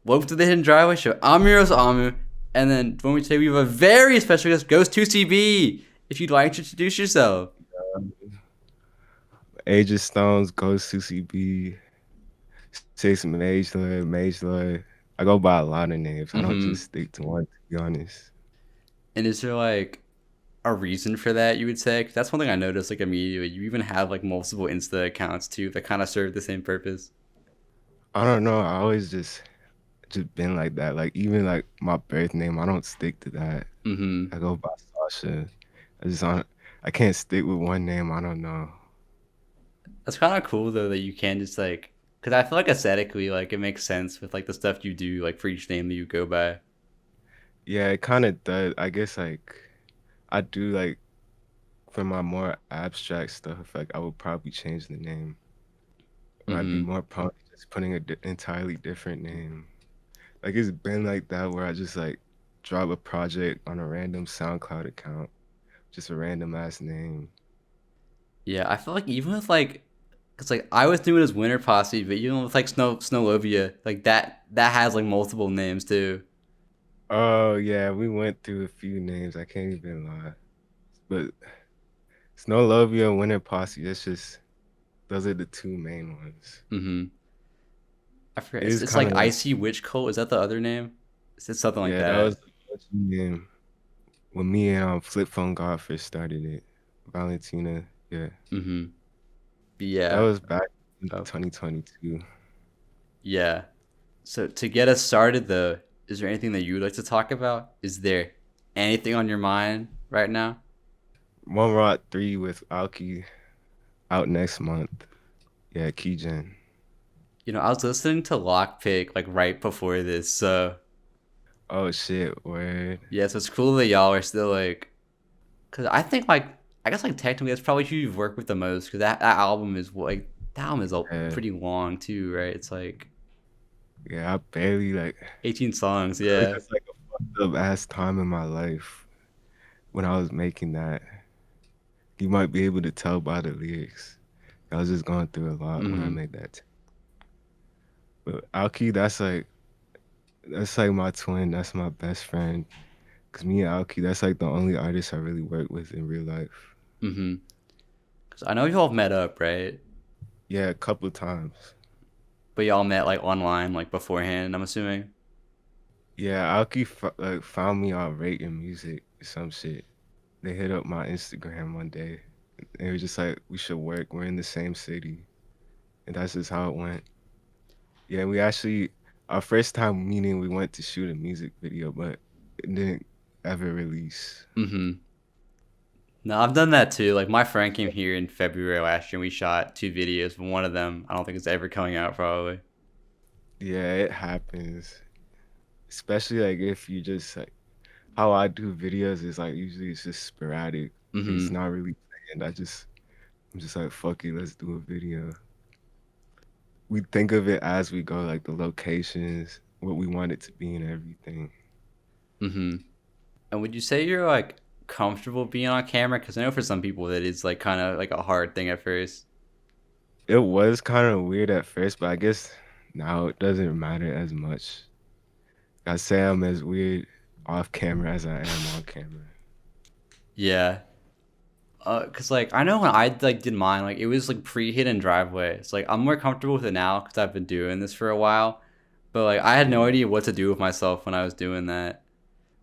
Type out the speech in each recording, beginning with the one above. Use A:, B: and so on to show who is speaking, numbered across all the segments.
A: Welcome to the Hidden Driveway Show. I'm your host, Amu. And then when we today, we have a very special guest, Ghost2CB. If you'd like to introduce yourself.
B: Ajastones, GHOST2CB, Six Magelvrd. I go by a lot of names. I don't just stick to one, to be honest.
A: And is there like a reason for that, you would say? 'Cause that's one thing I noticed like immediately. You even have like multiple Insta accounts too that kind of serve the same purpose.
B: I don't know. I always just been like that. Like even like my birth name, I don't stick to that. I go by Sasha. I can't stick with one name. I don't know.
A: That's kind of cool though that you can just like, because I feel like aesthetically, like it makes sense with like the stuff you do, like for each name that you go by.
B: Yeah, it kind of does. I guess like I do like for my more abstract stuff, like I would probably change the name. Or I'd be more prone to just putting an entirely different name. Like it's been like that where I just like drop a project on a random SoundCloud account, just a random ass name.
A: Yeah, I feel like even with like, cause like I was doing as Winter Posse, but even with like Snowlovia, like that has like multiple names too.
B: Oh yeah, we went through a few names. I can't even lie, but Snowlovia and Winter Posse. Those are the two main ones.
A: I forget.
B: It
A: It's,
B: is
A: it's
B: kind
A: like
B: of like
A: Icy Witch Cult. Is that the other name? It's something like
B: yeah, that was
A: that.
B: the first name when me and Flip Phone God first started it. Valentina, yeah,
A: But
B: that
A: yeah.
B: was back in
A: Oh,
B: 2022.
A: yeah. So to get us started though, is there anything that you would like to talk about? Is there anything on your mind right now?
B: One Rod 3 with Alki out next month. Yeah, Keygen.
A: I was listening to Lockpick like right before this, so
B: Oh shit, word.
A: yeah, so it's cool that y'all are still like, cause I think like I guess like technically that's probably who you've worked with the most, cause that album is like that album is
B: Yeah,
A: pretty long too, right? It's like
B: yeah, I barely like
A: 18 songs,
B: it was
A: yeah.
B: just like a fucked up ass time in my life when I was making that. You might be able to tell by the lyrics. I was just going through a lot when I made that. But Alki, that's like my twin. That's my best friend. Cause me and Alki, that's like the only artist I really work with in real life.
A: Cause I know y'all met up, right?
B: Yeah, a couple times.
A: But y'all met like online, like beforehand. I'm assuming.
B: Yeah, Alki like found me on rating music or some shit. They hit up my Instagram one day. They were just like, we should work. We're in the same city. And that's just how it went. Yeah, we actually, our first time meeting, we went to shoot a music video, but it didn't ever release.
A: No, I've done that too. Like my friend came here in February last year and we shot 2 videos, but one of them I don't think it's ever coming out probably.
B: Yeah, it happens. Especially like if you just like, how I do videos is like usually it's just sporadic. It's not really planned. I'm just like, fuck it, let's do a video. We think of it as we go, like the locations, what we want it to be and everything.
A: And would you say you're like comfortable being on camera? Because I know for some people that is like kind of like a hard thing at first.
B: It was kind of weird at first, but I guess now it doesn't matter as much. I say I'm as weird off camera as I am on camera.
A: Yeah. Cause like I know when I like did mine, like it was like pre-hidden driveway. It's like I'm more comfortable with it now because I've been doing this for a while. But like I had no idea what to do with myself when I was doing that.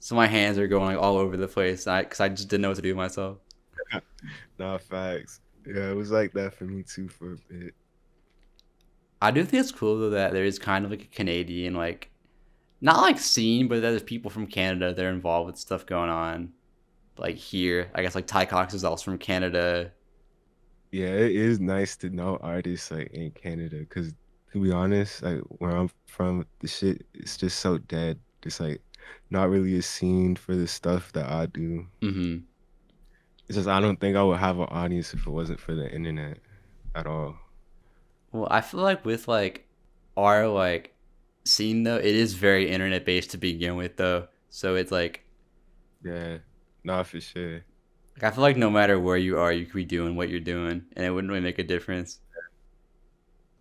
A: So my hands are going like all over the place. Cause I just didn't know what to do with myself.
B: Nah, facts. Yeah, it was like that for me too for a bit.
A: I do think it's cool though that there is kind of like a Canadian like not like scene, but that there's people from Canada that are involved with stuff going on. Like here, I guess like Ty Cox is also from Canada.
B: Yeah, it is nice to know artists like in Canada, because to be honest, like where I'm from, the shit is just so dead. It's like not really a scene for the stuff that I do. It's just I don't think I would have an audience if it wasn't for the internet at all.
A: Well, I feel like with like our like scene though, it is very internet based to begin with though. So it's
B: Yeah, not for sure.
A: like I feel like no matter where you are, you could be doing what you're doing, and it wouldn't really make a difference.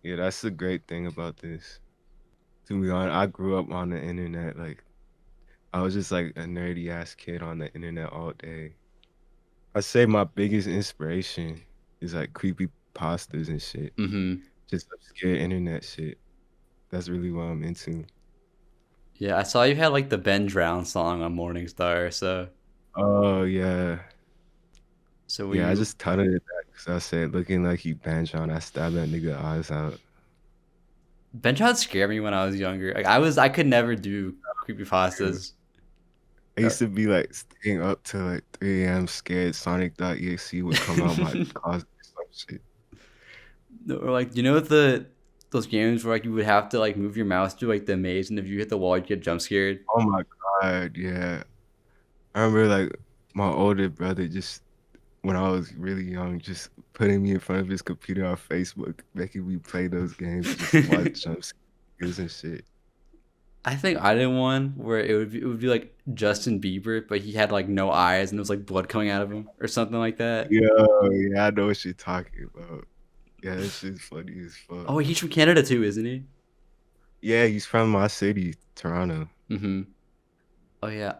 B: Yeah, that's the great thing about this. To be honest, I grew up on the internet. Like I was just like a nerdy ass kid on the internet all day. I say my biggest inspiration is like creepy pastas and shit.
A: Mm-hmm.
B: Just obscure internet shit. That's really what I'm into.
A: Yeah, I saw you had like the Ben Drown song on Morningstar.
B: Oh yeah.
A: So were
B: Yeah, I
A: you
B: just titled it that because I said looking like he banged on. I stabbed that nigga eyes out.
A: Ben Drown scared me when I was younger. Like I could never do creepypastas.
B: I
A: Uh,
B: used to be like staying up till like 3 a.m. scared Sonic.exe would come out my closet or some shit.
A: or like you know the those games where like you would have to like move your mouse to like the maze, and if you hit the wall, you get jump scared.
B: Oh my God, yeah. I remember like my older brother just when I was really young, just putting me in front of his computer on Facebook, making me play those games, just watch jump scares and shit.
A: I think I did one where it would be like Justin Bieber, but he had like no eyes and there was like blood coming out of him or something like that.
B: Yo, yeah, I know what you're talking about. Yeah, that shit's funny as fuck.
A: Oh, he's from Canada too, isn't he?
B: Yeah, he's from my city, Toronto.
A: Mm-hmm. Oh yeah,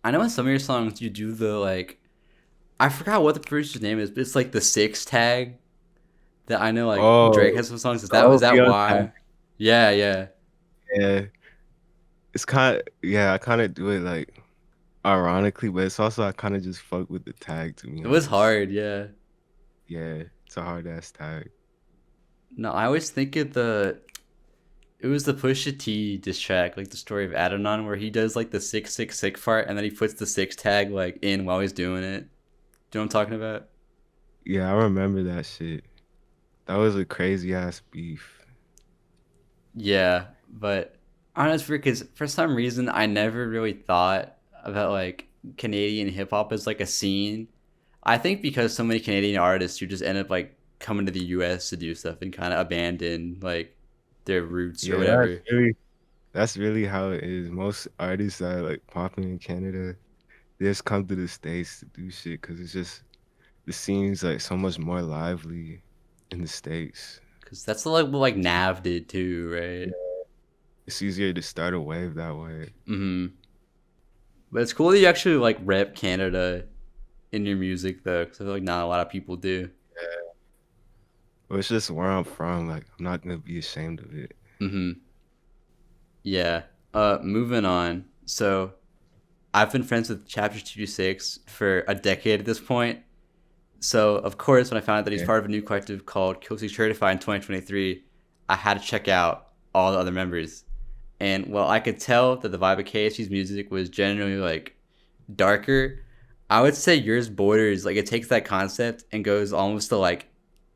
A: I know in some of your songs you do the like I forgot what the producer's name is, but it's like the six tag that I know like Drake
B: Oh,
A: has some songs. Is that
B: Snowlovia
A: why?
B: and
A: Yeah, yeah.
B: yeah. It's kind of yeah, I kind of do it like ironically, but it's also I kind of just fuck with the tag to be
A: It was
B: honest.
A: hard, yeah.
B: Yeah, it's a hard ass tag.
A: No, I always think it was the Pusha T diss track, like the story of Adonon, where he does like the 666 part and then he puts the six tag like in while he's doing it. Do you know what I'm talking about?
B: Yeah, I remember that shit. That was a crazy ass beef.
A: Yeah, but I don't know, it's weird because for some reason I never really thought about like Canadian hip hop as like a scene. I think because so many Canadian artists who just end up like coming to the US to do stuff and kind of abandon like their roots or
B: Yeah,
A: whatever.
B: that's really how it is. Most artists that are like popping in Canada, they just come to the States to do shit because it's just the scene's like so much more lively in the States.
A: Because that's like what like Nav did too, right?
B: It's easier to start a wave that way.
A: Mm-hmm. But it's cool that you actually like rep Canada in your music though, because I feel like not a lot of people do.
B: But it's just where I'm from. Like I'm not gonna be ashamed of it.
A: Mm-hmm. Yeah. Moving on. So I've been friends with Chapter 226 for a decade at this point. So of course, when I found out that he's
B: Yeah,
A: part of a new collective called Killstreak Certified in 2023, I had to check out all the other members. And while I could tell that the vibe of KSG's music was generally like darker, I would say yours borders like it takes that concept and goes almost to like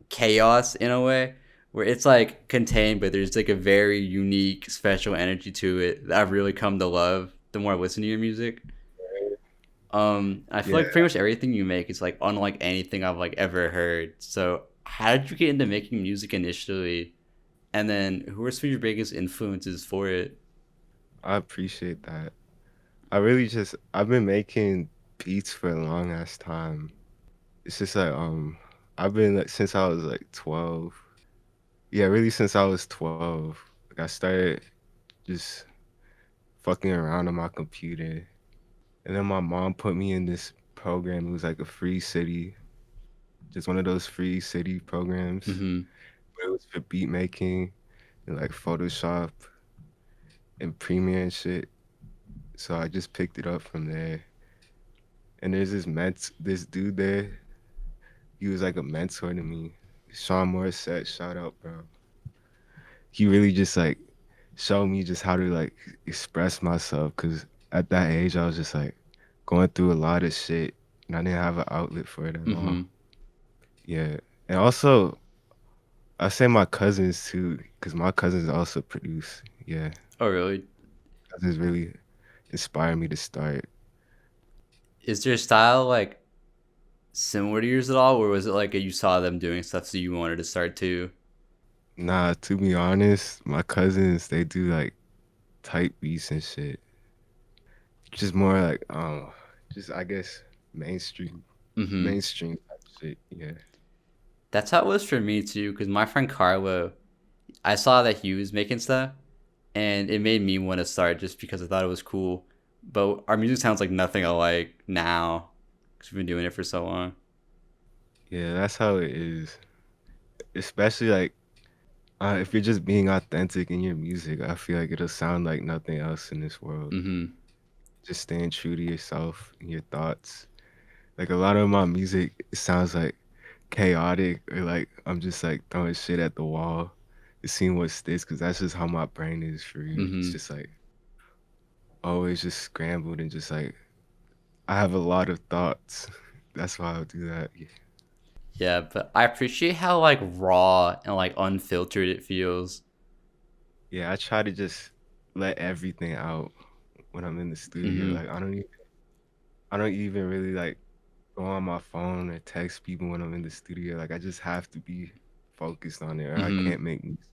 A: chaos in a way where it's like contained, but there's like a very unique, special energy to it that I've really come to love the more I listen to your music. I feel
B: yeah.
A: like pretty much everything you make is like unlike anything I've like ever heard. So how did you get into making music initially? And then who are some of your biggest influences for it?
B: I appreciate that. I've been making beats for a long ass time. It's just like I've been like since I was like 12. Yeah, really since I was 12. Like I started just fucking around on my computer. And then my mom put me in this program. It was like a free city, just one of those free city programs.
A: Mm-hmm.
B: But it was for beat making and like Photoshop and Premiere and shit. So I just picked it up from there. And there's this dude there. He was like a mentor to me. Sean Morissette, shout out, bro. He really just like showed me just how to like express myself. Cause at that age I was just like going through a lot of shit and I didn't have an outlet for it at all.
A: Mm-hmm.
B: Yeah. And also I say my cousins too, because my cousins also produce. Yeah.
A: Oh, really?
B: Cousins really inspired me to start.
A: Is their style like similar to yours at all, or was it like you saw them doing stuff so you wanted to start too?
B: Nah, to be honest, my cousins, they do like type beats and shit. Just more like just I guess mainstream
A: Mm-hmm.
B: mainstream type shit. Yeah.
A: That's how it was for me too, because my friend Carlo, I saw that he was making stuff, and it made me want to start just because I thought it was cool. But our music sounds like nothing alike now because we've been doing it for so long.
B: Yeah, that's how it is. Especially like if you're just being authentic in your music, I feel like it'll sound like nothing else in this world.
A: Mm-hmm.
B: Just staying true to yourself and your thoughts. Like a lot of my music it sounds like chaotic or like I'm just like throwing shit at the wall to see what sticks because that's just how my brain is for real. It's
A: Mm-hmm.
B: just like always just scrambled and just like I have a lot of thoughts. That's why I'll do that. Yeah.
A: Yeah, but I appreciate how like raw and like unfiltered it feels.
B: Yeah, I try to just let everything out when I'm in the studio.
A: Mm-hmm.
B: Like I don't even really like go on my phone or text people when I'm in the studio. Like I just have to be focused on it or I
A: Mm-hmm.
B: can't make music.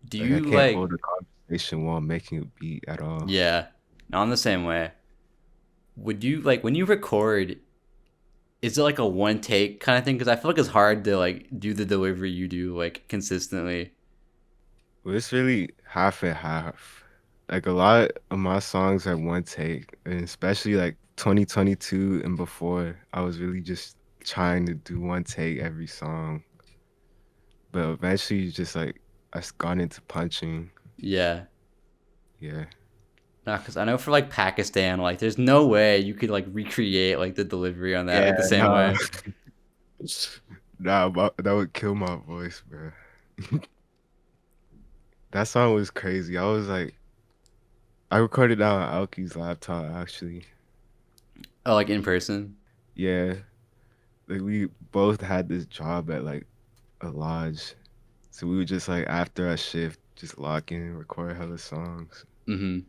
A: Do
B: Like I
A: you
B: can't
A: like?
B: hold a conversation while making a beat at all.
A: Yeah, no, I'm the same way. Would you like when you record? Is it like a one take kind of thing? Because I feel like it's hard to like do the delivery you do like consistently.
B: Well, it's really half and half. Like a lot of my songs are one take, and especially like 2022 and before, I was really just trying to do one take every song. But eventually, just like got into punching.
A: Yeah.
B: Yeah.
A: No, because I know for like Pakistan, like there's no way you could like recreate like the delivery on that
B: Yeah,
A: like the same
B: nah.
A: way.
B: Nah, that would kill my voice, bro. That song was crazy. I was like, I recorded that on Alky's laptop, actually.
A: Oh, like in person.
B: Yeah, like we both had this job at like a lodge, so we would just like after our shift, just lock in and record hella songs.
A: Mm-hmm.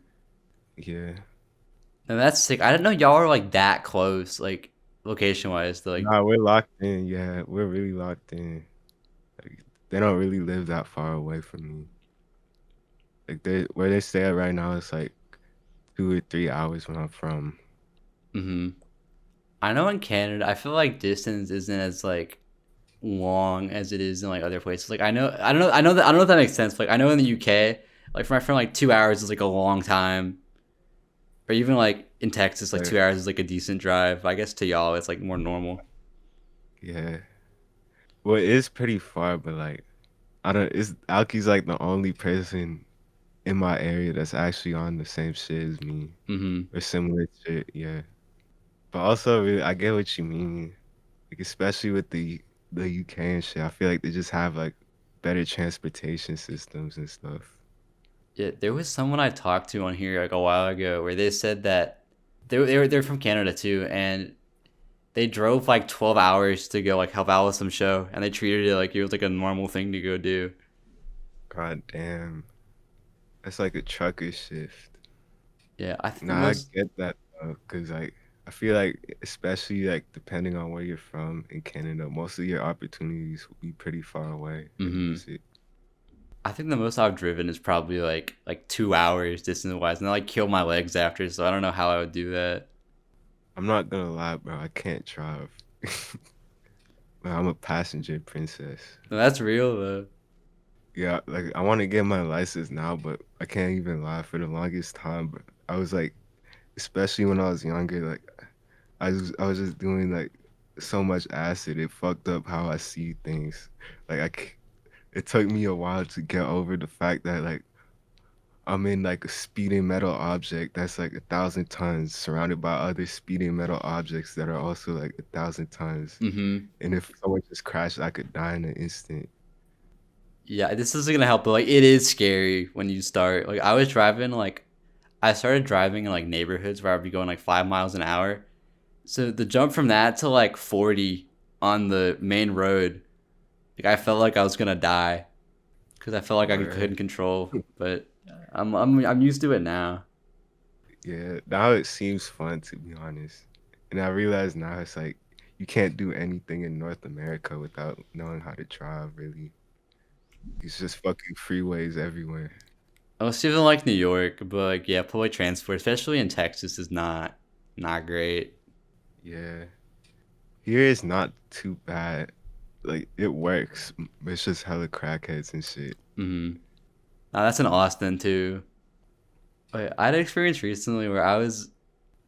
B: Yeah.
A: And that's sick. I didn't know y'all were like that close, like location wise. To, like,
B: Nah, we're locked in. Yeah, we're really locked in. Like, they don't really live that far away from me. Like they where they stay at right now is like 2 or 3 hours where I'm from.
A: mm-hmm. I know in Canada, I feel like distance isn't as like long as it is in like other places. Like I don't know if that makes sense. Like I know in the UK, like for my friend, like 2 hours is like a long time. Or even like in Texas, like
B: But
A: 2 hours is like a decent drive. I guess to y'all, it's like more normal.
B: yeah. Well, it is pretty far, but like I don't it's Alky's like the only person in my area that's actually on the same shit as me
A: Mm-hmm.
B: or similar shit, yeah. But also really, I get what you mean. Like especially with the UK and shit, I feel like they just have like better transportation systems and stuff.
A: Yeah, there was someone I talked to on here like a while ago where they said that they're from Canada too, and they drove like 12 hours to go like help out with some show, and they treated it like it was like a normal thing to go do.
B: God damn. That's like a trucker shift.
A: Yeah, I think the
B: Nah, I
A: most.
B: get that though, 'cause like I feel like especially like depending on where you're from in Canada, most of your opportunities will be pretty far away in
A: Mm-hmm.
B: music.
A: I think the most I've driven is probably like 2 hours distance wise, and I like kill my legs after, so I don't know how I would do that.
B: I'm not gonna lie, bro, I can't drive. Man, I'm a passenger princess.
A: No, that's real though.
B: Yeah, like I want to get my license now, but I can't even lie. For the longest time, but I was like, especially when I was younger, like I was just doing like so much acid. It fucked up how I see things. Like it took me a while to get over the fact that like I'm in like a speeding metal object that's like 1,000 tons, surrounded by other speeding metal objects that are also like 1,000 tons.
A: Mm-hmm.
B: And if someone just crashed, I could die in an instant.
A: Yeah, this isn't gonna help, but like it is scary when you start. Like I was driving, like I started driving in like neighborhoods where I'd be going like 5 miles an hour. So the jump from that to like 40 on the main road, like I felt like I was gonna die because I felt like I
B: Or
A: couldn't control. But I'm used to it now.
B: yeah, now it seems fun to be honest. And I realize now it's like you can't do anything in North America without knowing how to drive, really. It's just fucking freeways everywhere.
A: I was even like New York, but like yeah, public transport, especially in Texas, is not great.
B: Yeah. Here it's not too bad. Like it works, but it's just hella crackheads and shit.
A: Hmm. That's in Austin too. But I had an experience recently where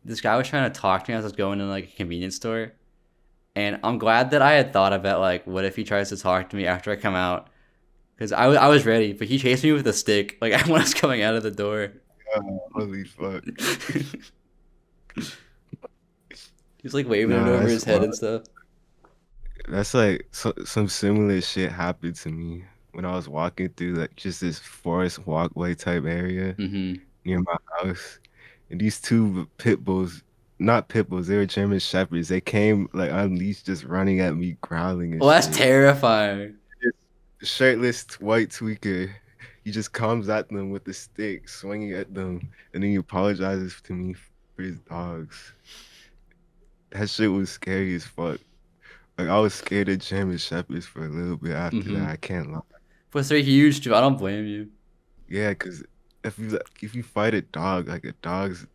A: this guy was trying to talk to me as I was going in like a convenience store. And I'm glad that I had thought of it, like, what if he tries to talk to me after I come out? Because I was ready, but he chased me with a stick, like, when I was coming out of the door.
B: Holy fuck.
A: He's like waving it
B: Nah,
A: over
B: that's
A: his head and
B: wild.
A: stuff.
B: That's like some similar shit happened to me when I was walking through like just this forest walkway type area
A: Mm-hmm.
B: near my house. And these two pit bulls, not pit bulls, they were German shepherds. They came like unleashed, just running at me, growling and
A: Well, that's
B: shit.
A: terrifying.
B: This shirtless white tweaker, he just comes at them with the stick, swinging at them, and then he apologizes to me for his dogs. That shit was scary as fuck. Like I was scared of German shepherds for a little bit after that.
A: Mm-hmm.
B: I can't lie.
A: But they're huge too. I don't blame you.
B: Yeah, because if you fight a dog, like a dog's,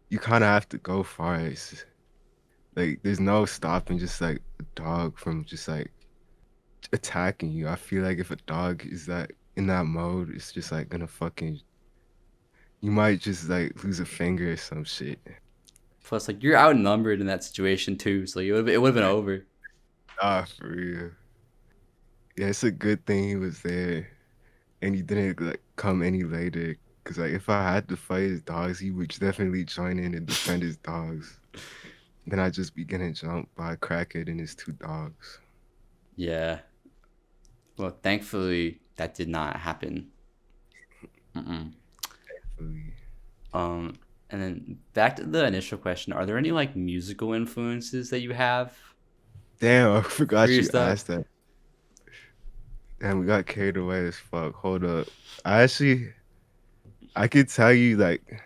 B: you kind of have to go far. Like there's no stopping just like a dog from just like attacking you. I feel like if a dog is that in that mode, it's just like gonna fucking you might just like lose a finger or some shit.
A: Plus, like, you're outnumbered in that situation too, so it would have been over.
B: Ah, for real. Yeah, it's a good thing he was there and he didn't like come any later. Cause like if I had to fight his dogs, he would definitely join in and defend his dogs. Then I'd just be getting jumped by a crackhead and his two dogs.
A: Yeah. Well, thankfully, that did not happen. Mm-mm.
B: Really.
A: Um, and then back to the initial question: are there any like musical influences that you have
B: Damn, I
A: for
B: forgot
A: your
B: you
A: stuff?
B: asked that. Damn, we got carried away as fuck. Hold up. I could tell you like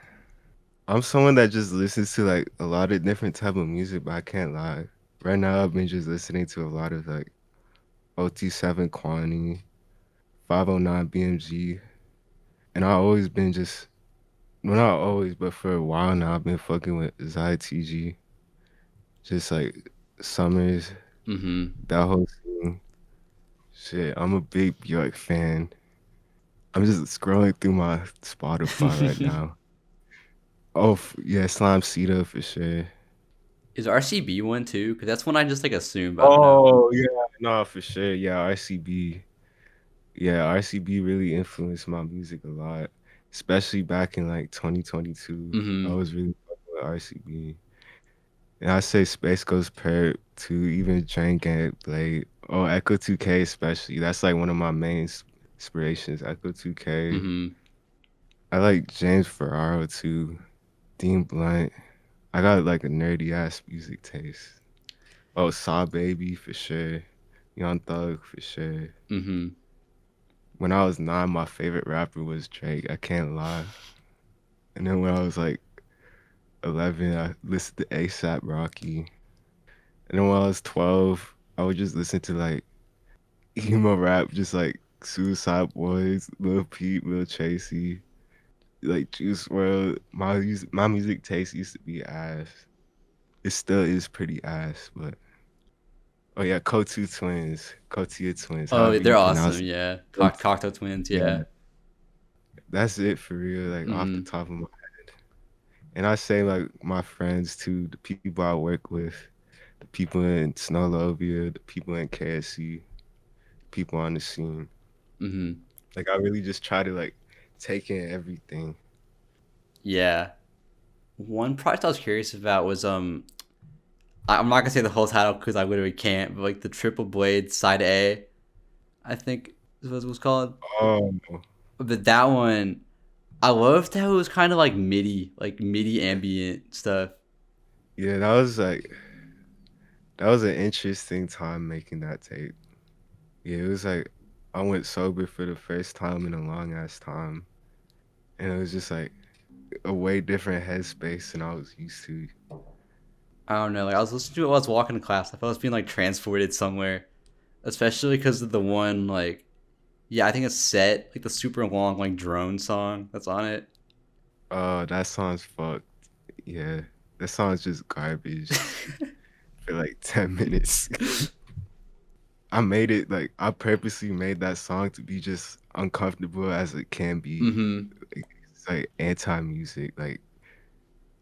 B: I'm someone that just listens to like a lot of different type of music, but I can't lie. Right now, I've been just listening to a lot of like OT7 Kwani, 509 BMG, and I always been just well not always, but for a while now I've been fucking with ZTG, just like Summers,
A: Mm-hmm.
B: that whole scene. Shit, I'm a big Bjork fan. I'm just scrolling through my Spotify right now. Oh yeah, Slime Cedar for sure.
A: Is RCB one too? Because that's one I just like assumed. I don't know.
B: Oh yeah, no, for sure. Yeah, RCB. Yeah, RCB really influenced my music a lot, especially back in like 2022. I
A: Mm-hmm.
B: was really fucking with RCB. And I say Space Ghost Perp too, even Drain Gang Blade. Oh, Echo 2K especially. That's like one of my main inspirations. Echo 2K.
A: Mm-hmm.
B: I like James Ferraro too. Dean Blunt. I got like a nerdy ass music taste. Oh, Saw Baby for sure. Young Thug for sure.
A: Mm-hmm.
B: When I was 9, my favorite rapper was Drake. I can't lie. And then when I was like 11, I listened to ASAP Rocky. And then when I was 12, I would just listen to like emo rap, just like Suicide Boys, Lil Peep, Lil Tracy, like Juice WRLD. My music taste used to be ass. It still is pretty ass, but oh yeah, Kotia Twins,
A: Oh,
B: however
A: they're
B: you pronounce
A: awesome. Yeah.
B: it.
A: Cocktail Twins.
B: Yeah,
A: Yeah.
B: that's it for real, like off the
A: Mm-hmm.
B: top of my head. And I say like my friends too, the people I work with, the people in Snowlovia, the people in KSC, people on the scene.
A: Mm-hmm.
B: Like I really just try to like take in everything.
A: Yeah. One project I was curious about was I'm not gonna say the whole title because I literally can't, but like the Triple Blade Side A, I think is what it was called.
B: Oh
A: But that one, I loved how it was kind of like MIDI ambient stuff.
B: yeah, that was an interesting time making that tape. Yeah, it was like I went sober for the first time in a long ass time. And it was just like a way different headspace than I was used to.
A: I don't know, like I was listening to it while I was walking to class. I felt I was being like transported somewhere, especially because of the one like, yeah, I think it's set like the super long like drone song that's on it.
B: Oh, that song's fucked. Yeah, that song's just garbage for like 10 minutes. I purposely made that song to be just uncomfortable as it can be.
A: Mm-hmm.
B: It's like anti-music. Like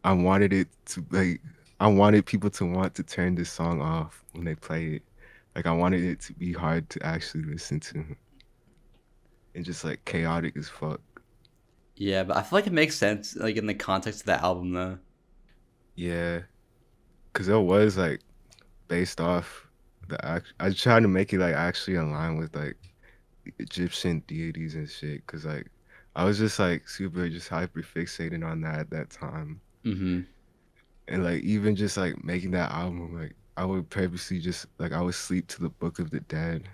B: I wanted it to like I wanted people to want to turn this song off when they play it. Like I wanted it to be hard to actually listen to and just like chaotic as fuck.
A: Yeah, but I feel like it makes sense, like in the context of the album, though.
B: Yeah, because it was like based off the act. I tried to make it like actually align with like Egyptian deities and shit. Cause like I was just like super just hyper fixated on that at that time.
A: Mm-hmm.
B: And like even just like making that album, like I would purposely just like I would sleep to the Book of the Dead.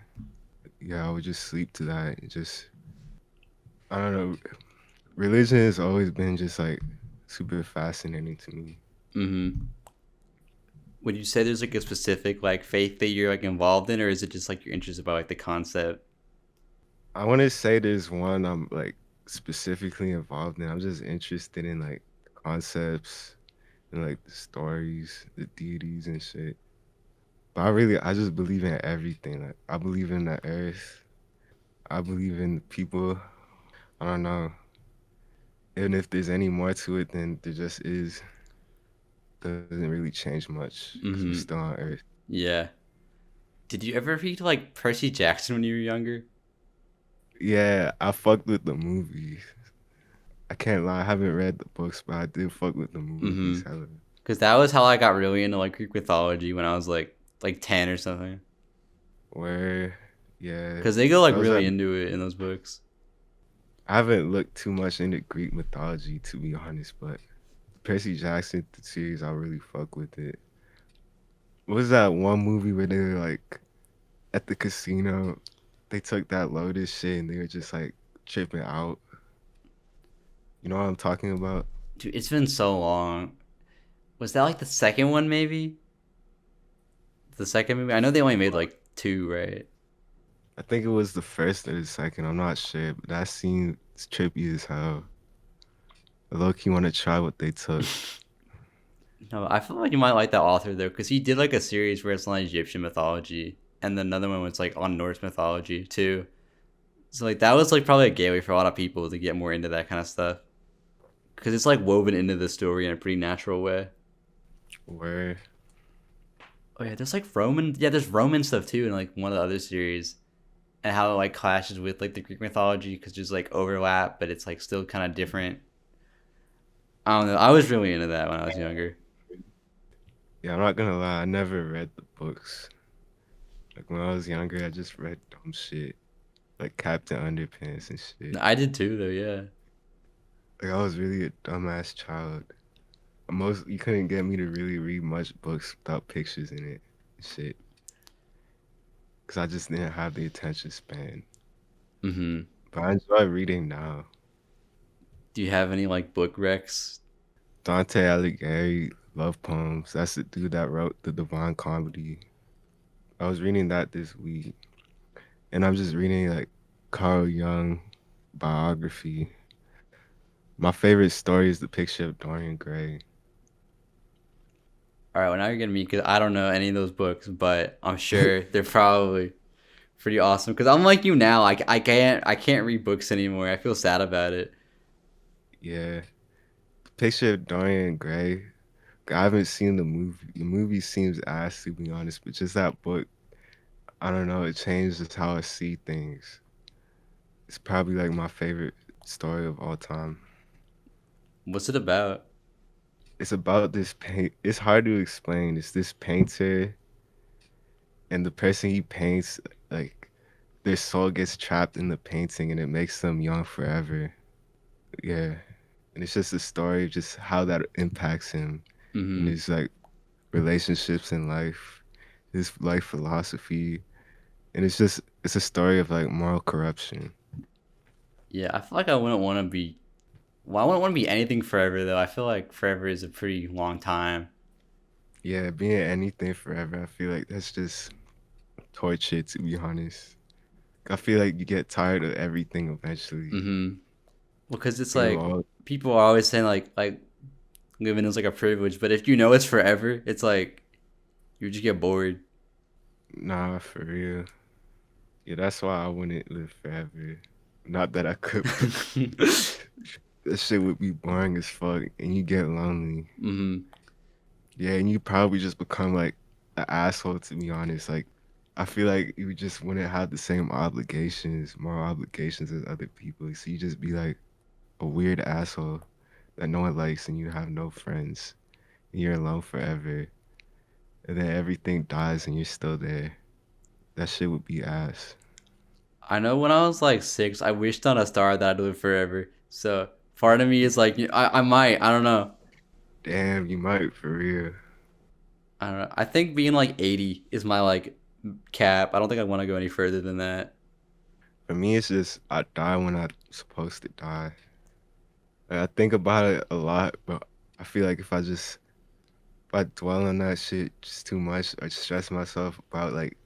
B: Yeah, I would just sleep to that and just I don't know. Religion has always been just like super fascinating to me.
A: Mm-hmm. Would you say there's like a specific like faith that you're like involved in, or is it just like you're interested about like the concept?
B: I want to say there's one I'm like specifically involved in. I'm just interested in like concepts and like the stories, the deities and shit. But I just believe in everything. Like I believe in the earth. I believe in the people. I don't know. Even if there's any more to it than there just is, doesn't really change much because we're
A: Mm-hmm.
B: still on Earth.
A: Yeah. Did you ever read like Percy Jackson when you were younger?
B: Yeah, I fucked with the movies. I can't lie, I haven't read the books, but I did fuck with the
A: Mm-hmm.
B: movies hella.
A: Because that was how I got really into like Greek mythology when I was like 10 or something.
B: Where, yeah,
A: Because they go like
B: those are.
A: really into it in those books.
B: I haven't looked too much into Greek mythology to be honest, but Percy Jackson the series, I really fuck with it. What was that one movie where they were like at the casino? They took that Lotus shit and they were just like tripping out. You know what I'm talking about?
A: Dude, it's been so long. Was that like the second one maybe? The second movie? I know they only made like two, right?
B: I think it was the first or the second. I'm not sure, but that scene is trippy as hell. I low-key want to try what they took.
A: No, I feel like you might like that author though, because he did like a series where it's on Egyptian mythology, and then another one was like on Norse mythology too. So like that was like probably a gateway for a lot of people to get more into that kind of stuff, because it's like woven into the story in a pretty natural way.
B: Where,
A: Oh yeah, there's like Roman, yeah, there's Roman stuff too in like one of the other series, and how it like clashes with like the Greek mythology because there's like overlap, but it's like still kind of different. I don't know. I was really into that when I was younger.
B: yeah, I'm not gonna lie, I never read the books. Like when I was younger, I just read dumb shit, like Captain Underpants and shit.
A: I did too though. Yeah.
B: Like I was really a dumbass child. Most you couldn't get me to really read much books without pictures in it, and shit. Cause I just didn't have the attention span.
A: Mm-hmm.
B: But I enjoy reading now.
A: Do you have any like book recs?
B: Dante Alighieri, love poems. That's the dude that wrote the Divine Comedy. I was reading that this week, and I'm just reading like Carl Jung biography. My favorite story is The Picture of Dorian Gray.
A: All right, well now you're getting me because I don't know any of those books, but I'm sure they're probably pretty awesome. Because I'm like you now, I can't read books anymore. I feel sad about it.
B: Yeah, The Picture of Dorian Gray. I haven't seen the movie. The movie seems ass to be honest, but just that book, I don't know. It changed just how I see things. It's probably like my favorite story of all time.
A: What's it about?
B: It's about this paint. It's hard to explain. It's this painter, and the person he paints, like their soul gets trapped in the painting, and it makes them young forever. Yeah, and it's just a story of just how that impacts him and
A: Mm-hmm.
B: his like relationships in life, his life philosophy, and it's a story of like moral corruption.
A: Yeah, I feel like I wouldn't want to be. Well, I wouldn't want to be anything forever though. I feel like forever is a pretty long time.
B: Yeah, being anything forever, I feel like that's just torture to be honest. I feel like you get tired of everything eventually.
A: Mm-hmm. Because it's
B: You're
A: like
B: all
A: people are always saying like living is like a privilege, but if you know it's forever, it's like you just get bored.
B: nah for real. Yeah, that's why I wouldn't live forever. Not that I could, but that shit would be boring as fuck, and you get lonely.
A: Mm-hmm.
B: Yeah, and you probably just become like an asshole, to be honest. Like, I feel like you just wouldn't have the same obligations, moral obligations as other people. So you just be like a weird asshole that no one likes, and you have no friends, and you're alone forever. And then everything dies, and you're still there. That shit would be ass.
A: I know when I was like 6, I wished on a star that I'd live forever. So part of me is like, I might. I don't know.
B: Damn, you might for real.
A: I don't know. I think being like 80 is my like cap. I don't think I want to go any further than that.
B: For me, it's just I die when I'm supposed to die. Like, I think about it a lot, but I feel like if I dwell on that shit just too much, I stress myself about like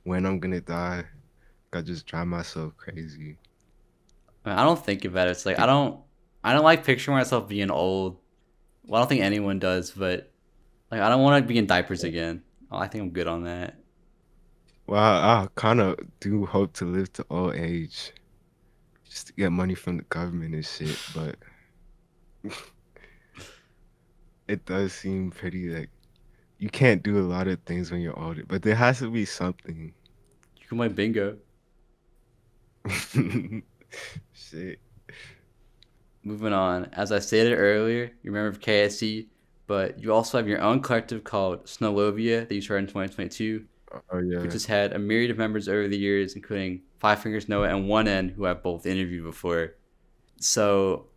B: when I'm gonna die, I just drive myself crazy.
A: I don't think about it. It's like I don't like picturing myself being old. Well, I don't think anyone does, but like I don't want to be in diapers again. Oh, I think I'm good on that.
B: Well, I kind of do hope to live to old age just to get money from the government and shit, but it does seem pretty like you can't do a lot of things when you're older, but there has to be something.
A: You can play bingo.
B: Shit.
A: Moving on. As I stated earlier, you remember KSC, but you also have your own collective called Snowlovia that you started in 2022,
B: Oh
A: which
B: yeah.
A: has had a myriad of members over the years, including FiveFingersNoah and 1N, who I've both interviewed before. So,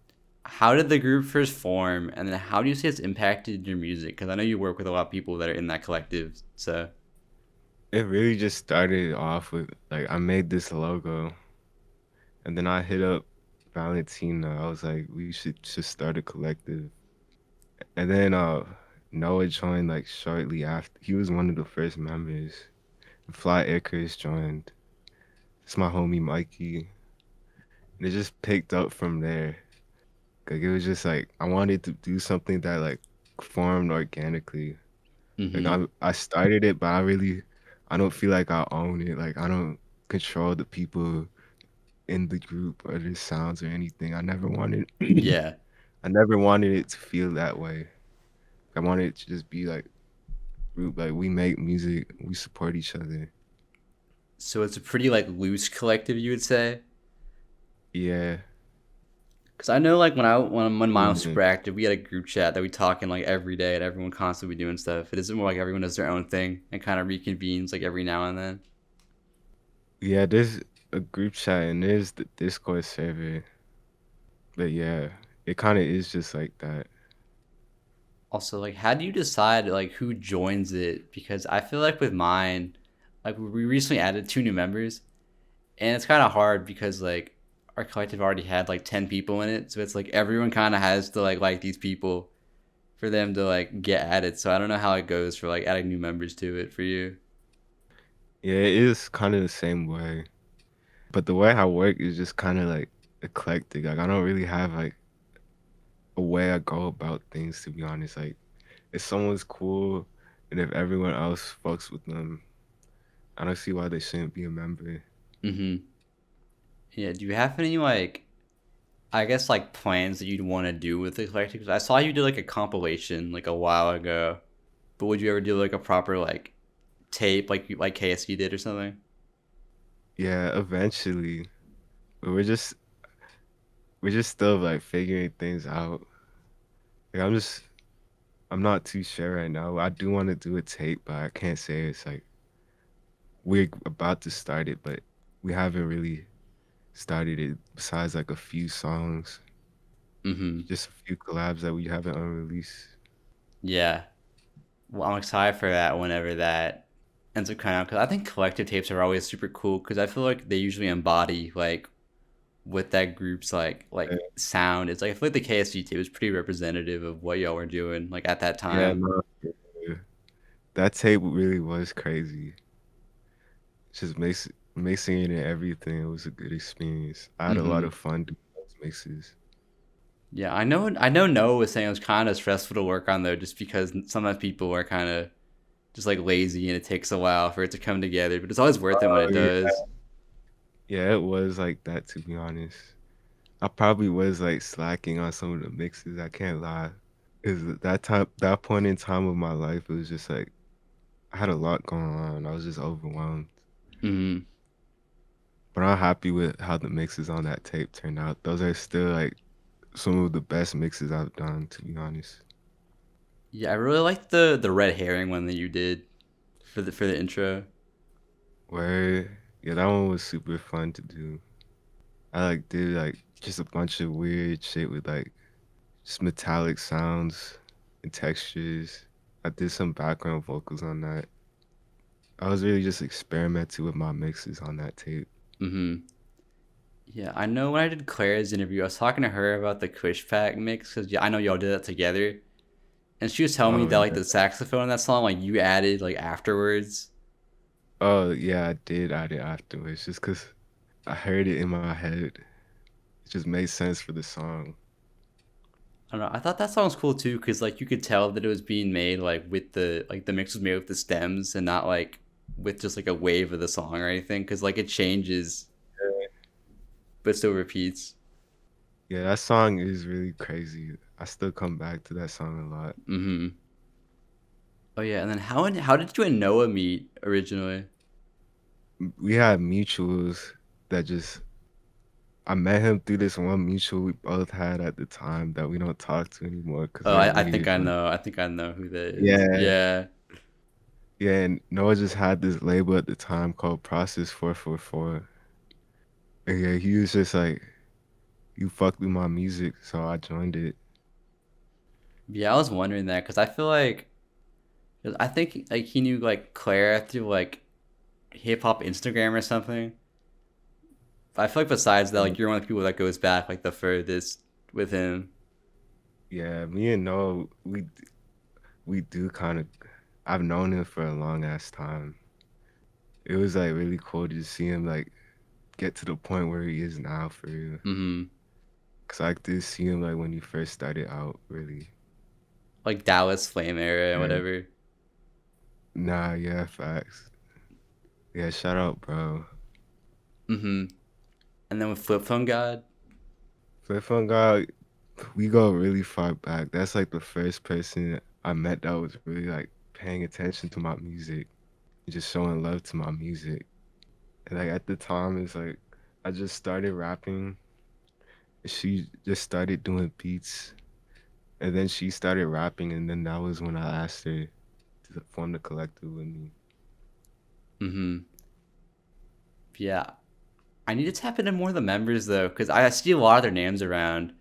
A: how did the group first form, and then how do you see it's impacted your music? Because I know you work with a lot of people that are in that collective. So,
B: It really just started off with like I made this logo and then I hit up Valentina. I was like, we should just start a collective. And then Noah joined like shortly after. He was one of the first members. Fly Icarus joined. It's my homie Mikey. And it just picked up from there. Like it was just like I wanted to do something that like formed organically. Like
A: mm-hmm.
B: I started it, but I don't feel like I own it. Like I don't control the people in the group or the sounds or anything. I never wanted
A: Yeah.
B: I never wanted it to feel that way. I wanted it to just be like group, like we make music, we support each other.
A: So it's a pretty like loose collective, you would say.
B: Yeah.
A: Because I know like when mine was
B: Mhm.
A: super active, we had a group chat that we talk in like every day, and everyone constantly doing stuff. It isn't more like everyone does their own thing and kind of reconvenes like every now and then.
B: Yeah, there's a group chat and there's the Discord server. But yeah, it kind of is just like that.
A: Also, like, how do you decide like who joins it? Because I feel like with mine, like we recently added 2 new members, and it's kind of hard because like our collective already had like 10 people in it, so it's like everyone kind of has to like these people for them to like get added. So I don't know how it goes for like adding new members to it for you.
B: Yeah, it is kind of the same way. But the way I work is just kind of like eclectic. Like I don't really have like a way I go about things, to be honest. Like if someone's cool and if everyone else fucks with them, I don't see why they shouldn't be a member.
A: Mm-hmm. Yeah. Do you have any like I guess like plans that you'd want to do with the collective? 'Cause I saw you did like a compilation like a while ago, but would you ever do like a proper like tape like KSC did or something?
B: Yeah, eventually. But we're just still like figuring things out. Like I'm not too sure right now. I do want to do a tape, but I can't say it's like we're about to start it, but we haven't really started it besides like a few songs,
A: Mm-hmm.
B: just a few collabs that we haven't unreleased.
A: Yeah. Well, I'm excited for that whenever that ends up coming out because I think collective tapes are always super cool because I feel like they usually embody like what that group's
B: Yeah,
A: like sound. It's like I feel like the KSG tape is pretty representative of what y'all were doing like at that
B: yeah,
A: time.
B: no, yeah. That tape really was crazy. Just mixing it and everything. It was a good experience. I had a lot
A: Mm-hmm.
B: of fun doing those mixes.
A: Yeah, I know Noah was saying it was kind of stressful to work on though, just because sometimes people are kind of just like lazy and it takes a while for it to come together. But it's always worth it when
B: Oh
A: it
B: yeah,
A: does.
B: Yeah, it was like that to be honest. I probably was like slacking on some of the mixes. I can't lie. Is that point in time of my life, it was just like I had a lot going on. I was just overwhelmed.
A: Hmm.
B: But I'm happy with how the mixes on that tape turned out. Those are still like some of the best mixes I've done, to be honest.
A: Yeah, I really liked the red herring one that you did for the intro.
B: Where yeah, that one was super fun to do. I like did like just a bunch of weird shit with like just metallic sounds and textures. I did some background vocals on that. I was really just experimenting with my mixes on that tape.
A: Hmm. Yeah, I know when I did Claire's interview, I was talking to her about the Kush Pack mix because yeah, I know y'all did that together, and she was telling me
B: Oh
A: that like
B: yeah.
A: the saxophone in that song, like you added like afterwards.
B: Oh yeah, I did add it afterwards just because I heard it in my head. It just made sense for the song.
A: I don't know. I thought that song was cool too because like you could tell that it was being made like with the mix was made with the stems and not like with just like a wave of the song or anything because like it changes but still repeats.
B: Yeah, that song is really crazy. I still come back to that song a lot.
A: Mm-hmm. Oh yeah, and then how did you and Noah meet originally?
B: We had mutuals that just I met him through this one mutual we both had at the time that we don't talk to anymore because
A: Oh,
B: we're
A: I think
B: weird.
A: I
B: But
A: know. I think I know who that is.
B: yeah,
A: Yeah.
B: yeah, and Noah just had this label at the time called Process 444. And yeah, he was just like, you fucked with my music, so I joined it.
A: Yeah, I was wondering that because I feel like 'cause I think like he knew like Claire through like hip hop Instagram or something. I feel like besides that, like you're one of the people that goes back like the furthest with him.
B: Yeah, me and Noah, we do kind of. I've known him for a long ass time. It was like really cool to see him like get to the point where he is now for real.
A: Mm-hmm.
B: Cause I did see him like when he first started out, really.
A: Like Dallas Flame era and
B: Yeah.
A: whatever.
B: Nah, yeah, facts. Yeah, shout out, bro.
A: Mm-hmm. And then with Flip Phone God.
B: Flip Phone God, we go really far back. That's like the first person I met that was really like paying attention to my music, just showing love to my music. And like at the time, it's like I just started rapping. She just started doing beats, and then she started rapping, and then that was when I asked her to form the collective with me.
A: Mm-hmm. Yeah. I need to tap into more of the members though, because I see a lot of their names around,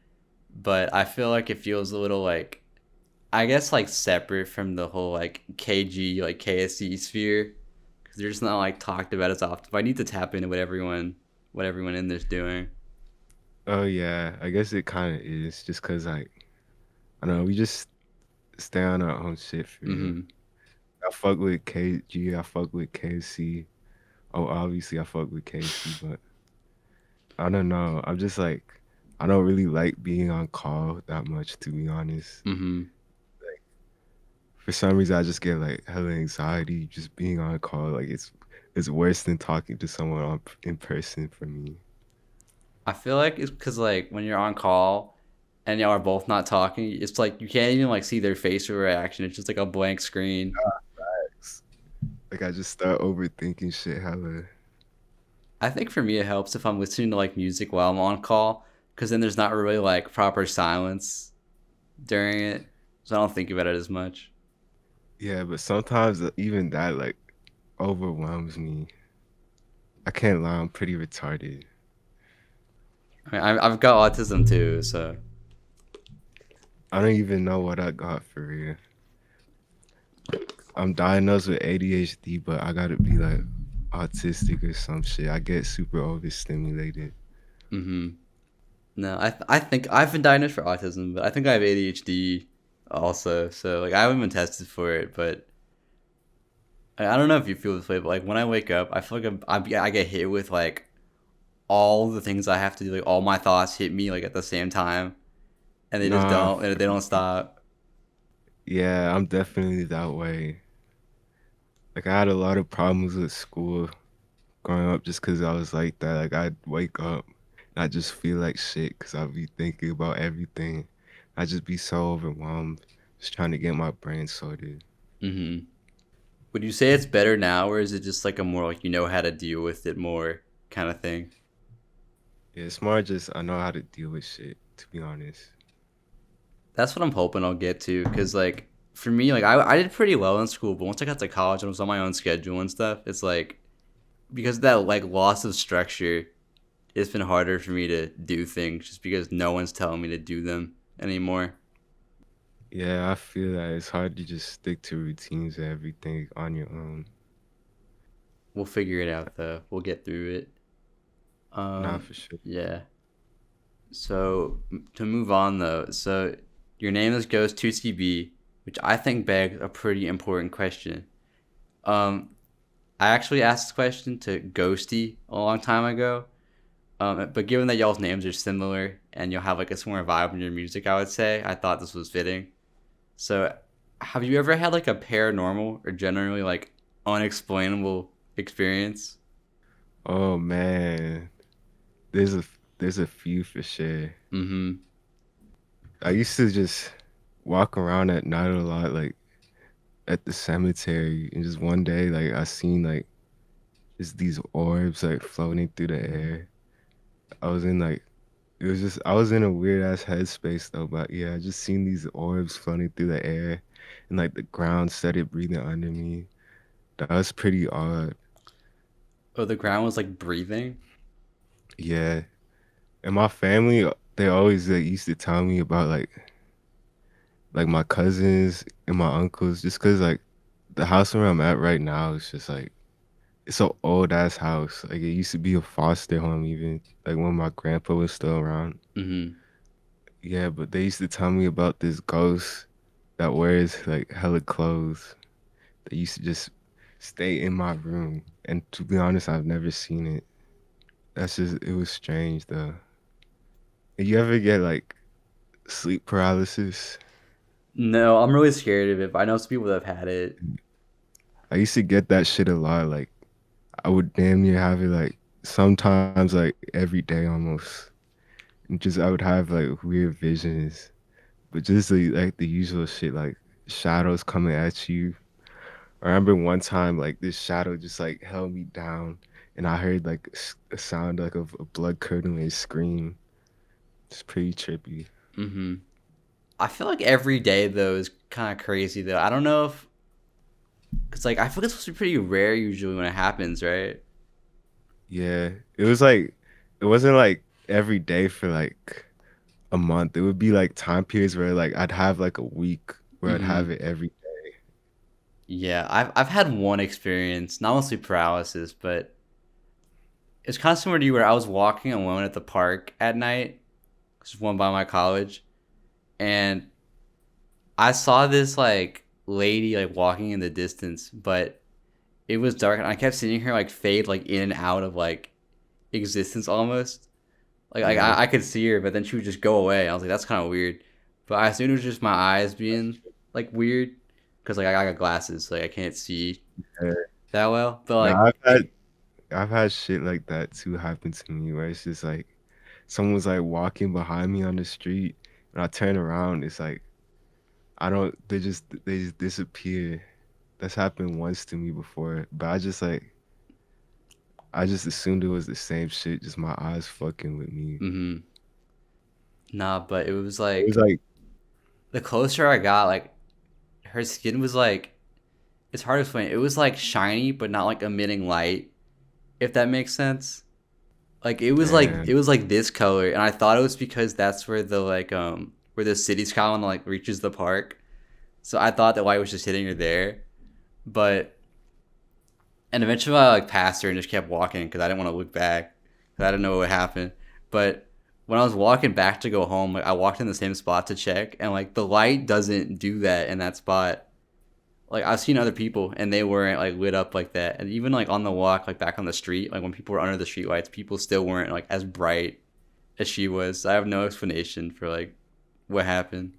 A: but I feel like it feels a little like I guess like separate from the whole like KG like KSC sphere because they're just not like talked about as often. But I need to tap into what everyone in there's doing.
B: Oh yeah, I guess it kind of is just cause like I don't know, we just stay on our own shit for real.
A: Mm-hmm.
B: I fuck with KG, I fuck with KC. Oh, obviously I fuck with KC, but I don't know. I'm just like I don't really like being on call that much, to be honest.
A: Mm-hmm.
B: Like for some reason, I just get like hella anxiety just being on call. Like it's worse than talking to someone in person for me.
A: I feel like it's because like when you're on call and y'all are both not talking, it's like you can't even like see their facial reaction. It's just like a blank screen.
B: Like I just start overthinking shit hella.
A: I think for me it helps if I'm listening to like music while I'm on call because then there's not really like proper silence during it, so I don't think about it as much.
B: Yeah, but sometimes even that like overwhelms me. I can't lie, I'm pretty retarded.
A: I mean, I've got autism too, so
B: I don't even know what I got for real. I'm diagnosed with ADHD, but I gotta be like autistic or some shit. I get super overstimulated.
A: hmm. No, I think I've been diagnosed for autism, but I think I have ADHD also. So like I haven't been tested for it, but I don't know if you feel this way. But like when I wake up, I feel like I get hit with like all the things I have to do. Like all my thoughts hit me like at the same time, and they just
B: Nah,
A: don't. And they don't stop.
B: yeah, I'm definitely that way. Like I had a lot of problems with school growing up just because I was like that. Like I'd wake up and I just feel like shit because I'd be thinking about everything. I'd just be so overwhelmed, just trying to get my brain sorted.
A: Mm-hmm. Would you say it's better now, or is it just like a more like you know how to deal with it more kind of thing?
B: Yeah, it's more just I know how to deal with shit, to be honest.
A: That's what I'm hoping I'll get to, because like for me, like I did pretty well in school, but once I got to college and was on my own schedule and stuff, it's like because of that like loss of structure, it's been harder for me to do things just because no one's telling me to do them anymore.
B: Yeah, I feel that it's hard to just stick to routines and everything on your own.
A: We'll figure it out though. We'll get through it.
B: Not for sure.
A: Yeah. So to move on though, so your name is Ghost2CB, which I think begs a pretty important question. Um, I actually asked this question to Ghosty a long time ago. But given that y'all's names are similar and you'll have like a similar vibe in your music, I would say I thought this was fitting. So, have you ever had like a paranormal or generally like unexplainable experience?
B: Oh man, there's a few for sure.
A: Mm-hmm.
B: I used to just walk around at night a lot, like at the cemetery, and just one day, like I seen like just these orbs like floating through the air. I was in like it was just I was in a weird ass headspace though, but yeah, I just seen these orbs floating through the air, and like the ground started breathing under me. That was pretty odd.
A: Oh, the ground was like breathing.
B: Yeah, and my family they always like, used to tell me about like my cousins and my uncles, just cause like the house where I'm at right now is just like it's an old ass house. Like it used to be a foster home even like when my grandpa was still around.
A: Mm-hmm.
B: Yeah, but they used to tell me about this ghost that wears like hella clothes. That used to just stay in my room. And to be honest, I've never seen it. That's just it was strange though. And you ever get like sleep paralysis?
A: No, I'm really scared of it, but I know some people that have had it.
B: I used to get that shit a lot. Like I would damn near have it like sometimes like every day almost. And just I would have like weird visions. But just like the usual shit like shadows coming at you. I remember one time like this shadow just like held me down and I heard like a sound like of a blood curdling scream. It's pretty trippy.
A: Mm-hmm. I feel like every day though is kind of crazy though. I don't know if because like I feel like it's supposed to be pretty rare usually when it happens, right?
B: Yeah. It was like it wasn't like every day for like a month. It would be like time periods where like I'd have like a week where I'd have
A: Mm-hmm.
B: it every.
A: Yeah, I've had one experience, not mostly paralysis, but it's kind of similar to you where I was walking alone at the park at night, just one by my college, and I saw this like lady like walking in the distance, but it was dark and I kept seeing her like fade like in and out of like existence almost. Like
B: Yeah.
A: I could see her, but then she would just go away. I was like, that's kind of weird. But I assumed it was just my eyes being like weird, because like I got glasses, so like I can't see
B: Yeah.
A: that well. But
B: No,
A: like,
B: I've had shit like that too happen to me where it's just like someone's like walking behind me on the street and I turn around, it's like I don't they just disappear. That's happened once to me before, but I just assumed it was the same shit, just my eyes fucking with me.
A: mm-hmm. Nah, but it was
B: It was
A: like
B: like,
A: the closer I got, like her skin was like it's hard to explain. It was like shiny, but not like emitting light, if that makes sense. Like
B: damn,
A: it was like this color, and I thought it was because that's where the like where the city skyline like reaches the park. So I thought the light was just hitting her there, but and eventually I like passed her and just kept walking because I didn't want to look back because I didn't know what would happen. But when I was walking back to go home, like I walked in the same spot to check, and like the light doesn't do that in that spot. Like I've seen other people and they weren't like lit up like that, and even like on the walk, like back on the street, like when people were under the street lights, people still weren't like as bright as she was. I have no explanation for like what happened.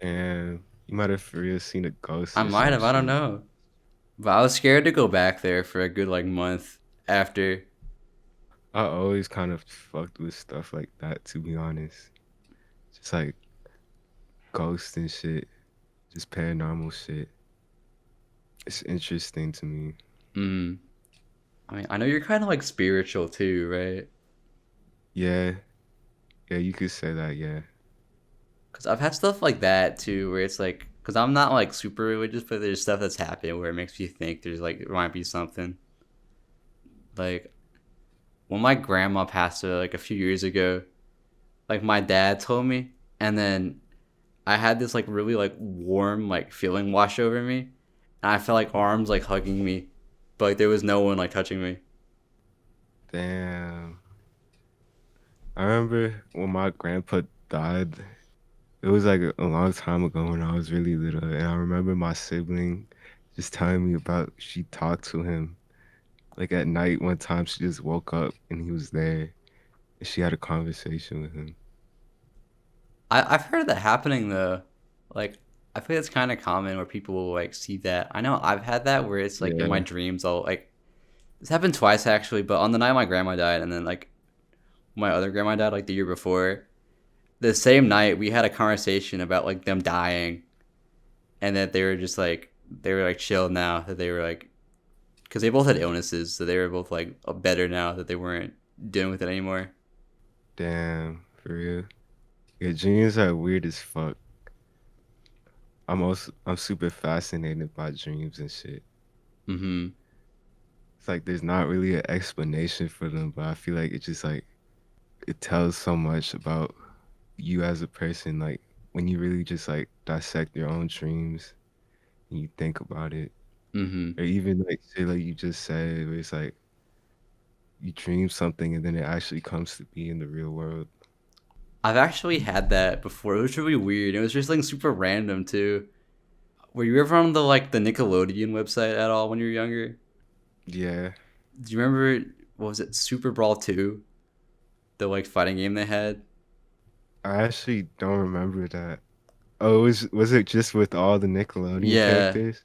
B: and you might have for real seen a ghost
A: I
B: or
A: might
B: some
A: have, I don't
B: shit.
A: know, but I was scared to go back there for a good like month after.
B: I always kind of fucked with stuff like that, to be honest. Just like ghosts and shit, just paranormal shit. It's interesting to me.
A: Mm. I mean, I know you're kind of like spiritual too, right?
B: Yeah, yeah, you could say that, yeah.
A: Because I've had stuff like that too, where it's like, because I'm not like super religious, but there's stuff that's happened where it makes me think there's like, there might be something. Like, when my grandma passed away like a few years ago, like my dad told me, and then I had this like really like warm like feeling wash over me, and I felt like arms like hugging me, but like there was no one like touching me.
B: Damn. I remember when my grandpa died, it was like a long time ago when I was really little, and I remember my sibling just telling me about she talked to him. Like at night, one time she just woke up and he was there, and she had a conversation with him.
A: I've heard that happening though. Like I feel like it's kind of common where people will like see that. I know I've had that where it's like in my
B: Yeah.
A: dreams I'll like this happened twice actually, but on the night my grandma died and then like my other grandma died like the year before. The same night we had a conversation about like them dying and that they were like chill now that they were like because they both had illnesses, so they were both like better now that they weren't dealing with it anymore.
B: Damn, for real. Yeah, dreams are weird as fuck. I'm super fascinated by dreams and shit.
A: Mm-hmm.
B: It's like there's not really an explanation for them, but I feel like it just like it tells so much about you as a person. Like when you really just like dissect your own dreams and you think about it,
A: Mm-hmm.
B: or even like shit like you just said, where it's like you dream something and then it actually comes to be in the real world.
A: I've actually had that before. It was really weird. It was just like super random too. Were you ever on the like the Nickelodeon website at all when you were younger?
B: Yeah,
A: Do you remember what was it, Super Brawl 2? The like fighting game they had?
B: I actually don't remember that. Oh, was it just with all the Nickelodeon
A: Yeah.
B: characters?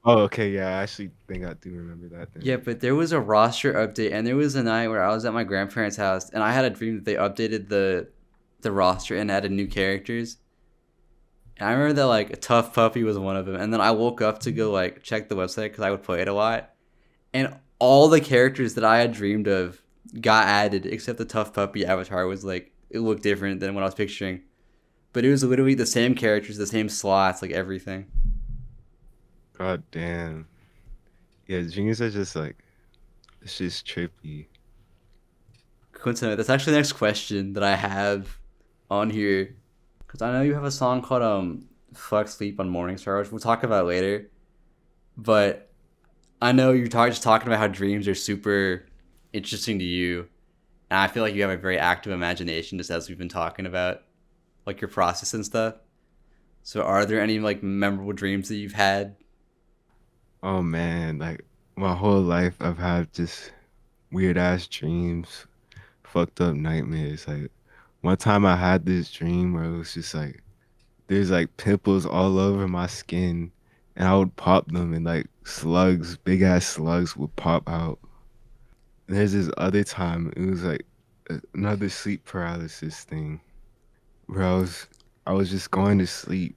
B: Oh, okay, yeah, I actually think I do remember that then.
A: Yeah, but there was a roster update and there was a night where I was at my grandparents' house and I had a dream that they updated the roster and added new characters. And I remember that like a Tough Puppy was one of them. And then I woke up to go like check the website because I would play it a lot. And all the characters that I had dreamed of got added except the Tough Puppy avatar was like it looked different than what I was picturing. But it was literally the same characters, the same slots, like everything.
B: God damn. Yeah, dreams are just like it's just trippy.
A: Coincidentally, that's actually the next question that I have on here. Because I know you have a song called Fuck Sleep on Morningstar, which we'll talk about later. But I know you're just talking about how dreams are super interesting to you. And I feel like you have a very active imagination just as we've been talking about like your process and stuff. So are there any like memorable dreams that you've had?
B: Oh man, like my whole life I've had just weird ass dreams, fucked up nightmares. Like one time I had this dream where it was just like there's like pimples all over my skin and I would pop them and like slugs, big ass slugs would pop out. And there's this other time it was like another sleep paralysis thing where I was just going to sleep.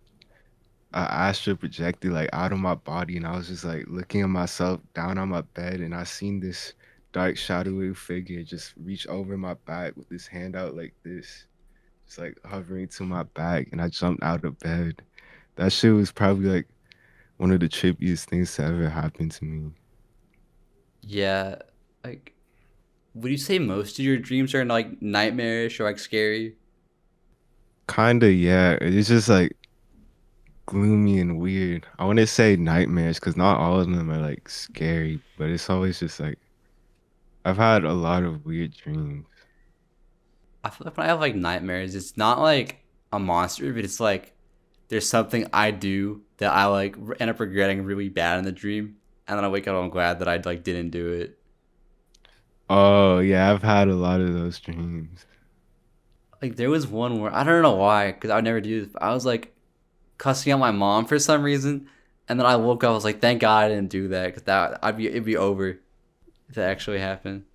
B: I astral projected like out of my body and I was just like looking at myself down on my bed and I seen this dark shadowy figure just reach over my back with his hand out like this, just like hovering to my back and I jumped out of bed. That shit was probably like one of the trippiest things to ever happen to me.
A: Yeah, like would you say most of your dreams are like nightmarish or like scary?
B: Kinda, yeah. It's just like gloomy and weird. I want to say nightmares because not all of them are like scary, but it's always just like I've had a lot of weird dreams.
A: I feel like when I have like nightmares, it's not like a monster, but it's like there's something I do that I like end up regretting really bad in the dream, and then I wake up, I'm glad that I like didn't do it.
B: Oh, yeah, I've had a lot of those dreams.
A: Like there was one where I don't know why, because I would never do this. But I was like cussing out my mom for some reason, and then I woke up. I was like, thank God I didn't do that, because that it'd be over. that actually happened.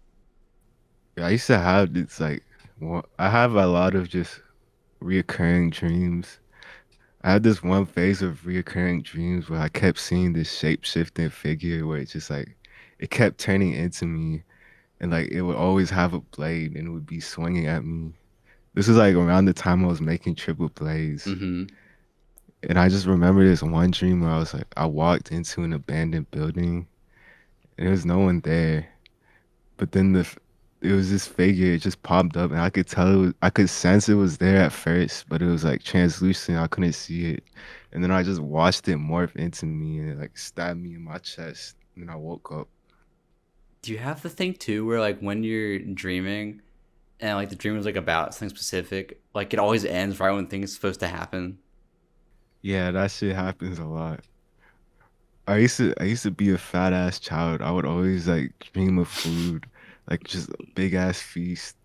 B: Yeah, I used to have this like, well, I have a lot of just reoccurring dreams. I had this one phase of reoccurring dreams where I kept seeing this shape shifting figure where it just like it kept turning into me and like it would always have a blade and it would be swinging at me. This was like around the time I was making triple plays.
A: Mm-hmm.
B: And I just remember this one dream where I was like, I walked into an abandoned building and there was no one there. But then it was this figure, it just popped up and I could tell I could sense it was there at first, but it was like translucent. I couldn't see it. And then I just watched it morph into me and it like stabbed me in my chest. And then I woke up.
A: Do you have the thing too where like when you're dreaming and like the dream is like about something specific, like it always ends right when things supposed to happen?
B: Yeah, that shit happens a lot. I used to be a fat ass child. I would always like dream of food, like just a big ass feast.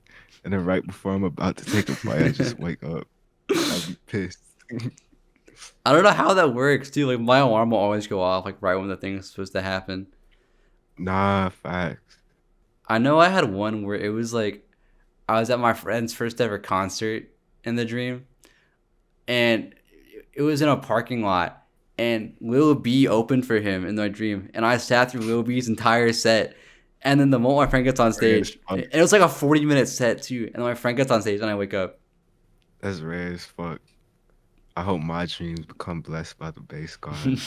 B: And then right before I'm about to take a bite, I just wake up. I'd be pissed.
A: I don't know how that works, dude. Like my alarm will always go off like right when the thing is supposed to happen.
B: Nah, facts.
A: I know I had one where it was like I was at my friend's first ever concert in the dream, and it was in a parking lot, and Lil B opened for him in my dream, and I sat through Lil B's entire set, and then the moment my friend gets on
B: Rare as
A: stage,
B: fuck.
A: and it was like a 40-minute set too, and then my friend gets on stage and I wake up.
B: That's rare as fuck. I hope my dreams become blessed by the bass god.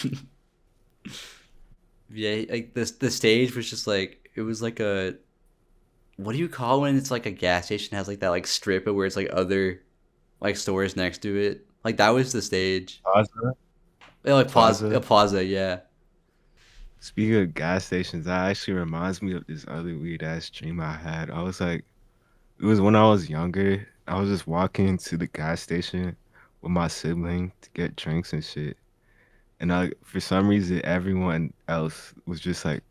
A: Yeah, like this the stage was just like it was like a what do you call when it's like a gas station has like that like strip of where it's like other like stores next to it. Like that was the stage.
B: Plaza?
A: Yeah, like
B: Plaza?
A: plaza, yeah.
B: Speaking of gas stations, that actually reminds me of this other weird ass dream I had. I was like, it was when I was younger. I was just walking to the gas station with my sibling to get drinks and shit. And for some reason, everyone else was just like,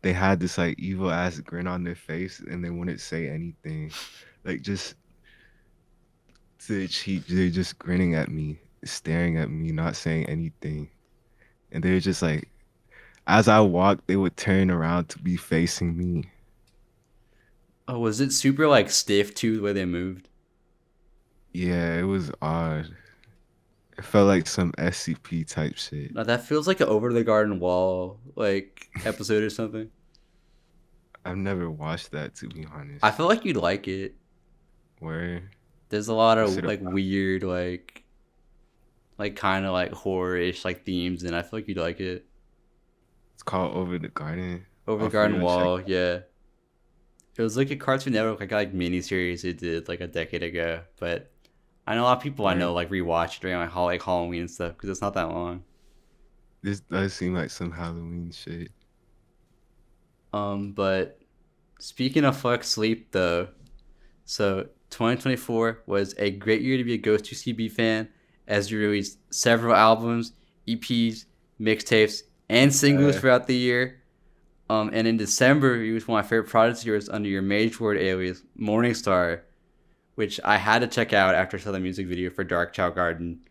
B: they had this like evil ass grin on their face and they wouldn't say anything. Like just to cheat, they're just grinning at me, staring at me, not saying anything. And they're just like, as I walked, they would turn around to be facing me.
A: Oh, was it super like stiff too the way they moved?
B: Yeah, it was odd. It felt like some SCP type shit.
A: No, that feels like an Over the Garden Wall like episode or something.
B: I've never watched that to be
A: I
B: honest.
A: feel like you'd like it.
B: Where
A: There's a lot
B: what's
A: of
B: it
A: like
B: about?
A: weird like kind of like horror-ish like themes, and I feel like you'd like it.
B: It's called Over the Garden.
A: Over the
B: I'll for
A: Garden
B: real check.
A: Wall, yeah. It was like a Cartoon Network like mini series it did like a decade ago, but I know a lot of people I
B: Where
A: know like rewatch it during like Halloween and stuff because it's not that long.
B: this does seem like some Halloween shit.
A: But speaking of fuck sleep though, so 2024 was a great year to be a Ghost2CB fan as you released several albums, EPs, mixtapes, and singles
B: Uh,
A: throughout the year. And in December, you was one of my favorite projects of yours under your magelvrd alias, Morningstar, which I had to check out after I saw the music video for Dark Chow Garden.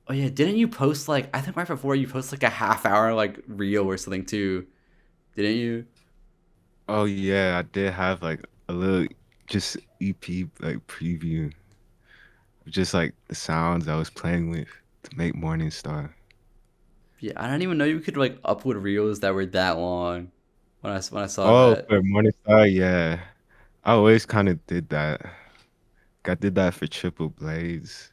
A: Oh yeah, didn't you post like I think right before you post like a half hour like reel or something too? Didn't you?
B: oh yeah, I did have like a little just EP like preview of just like the sounds I was playing with to make Morning Star.
A: Yeah, I didn't even know you could like upload reels that were that long when I saw
B: Oh,
A: that.
B: for Morning Star, yeah. I always kind of did that. Like, I did that for Triple Blades.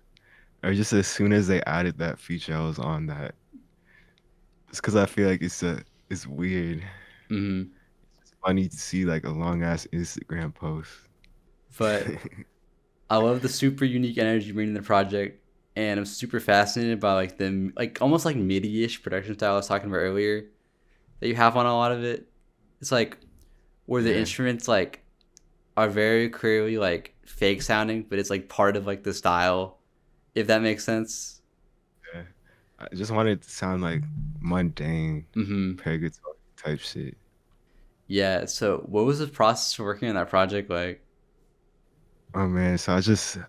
B: Or just as soon as they added that feature, I was on that. It's because I feel like it's weird.
A: Hmm.
B: It's funny to see like a long ass Instagram post.
A: But I love the super unique energy you bring to the project, and I'm super fascinated by like the like almost like MIDI-ish production style I was talking about earlier that you have on a lot of it. It's like where the
B: Yeah,
A: instruments like are very clearly like fake sounding, but it's like part of like the style, if that makes sense.
B: yeah. I just wanted it to sound like mundane,
A: Hmm.
B: purgatory type shit.
A: Yeah. So, what was the process for working on that project like?
B: Oh man, so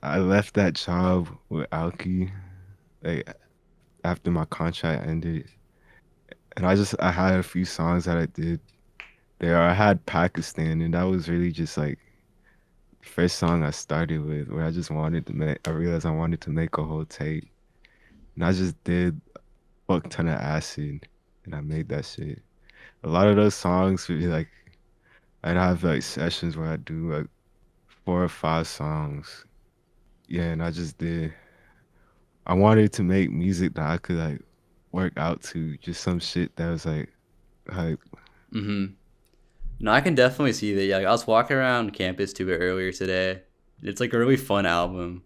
B: I left that job with Alki like after my contract ended, and I had a few songs that I did there. I had Pakistan, and that was really just like the first song I started with, where I just wanted to make. I realized I wanted to make a whole tape, and I just did a fuck ton of acid, and I made that shit. A lot of those songs would be like I'd have like sessions where I do like 4 or 5 songs. Yeah, and I just did. I wanted to make music that I could like work out to, just some shit that was like hype.
A: Mm-hmm. No, I can definitely see that. Yeah, like, I was walking around campus to it earlier today. It's like a really fun album.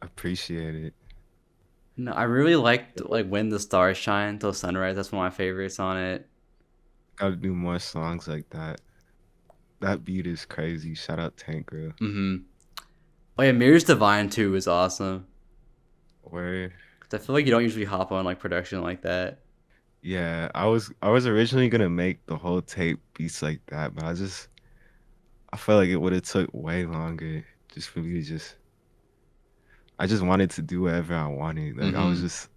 B: Appreciate it.
A: No, I really liked like When the Stars Shine Till Sunrise. That's one of my favorites on it.
B: Gotta do more songs like that. That beat is crazy. Shout out Tank Girl.
A: Mm-hmm. Oh yeah, Mirrors Divine too is awesome.
B: Where
A: 'Cause I feel like you don't usually hop on like production like that.
B: yeah, I was originally gonna make the whole tape beats like that, but I felt like it would have took way longer just for me to just I just wanted to do whatever I wanted. Like I was
A: Mm-hmm.
B: just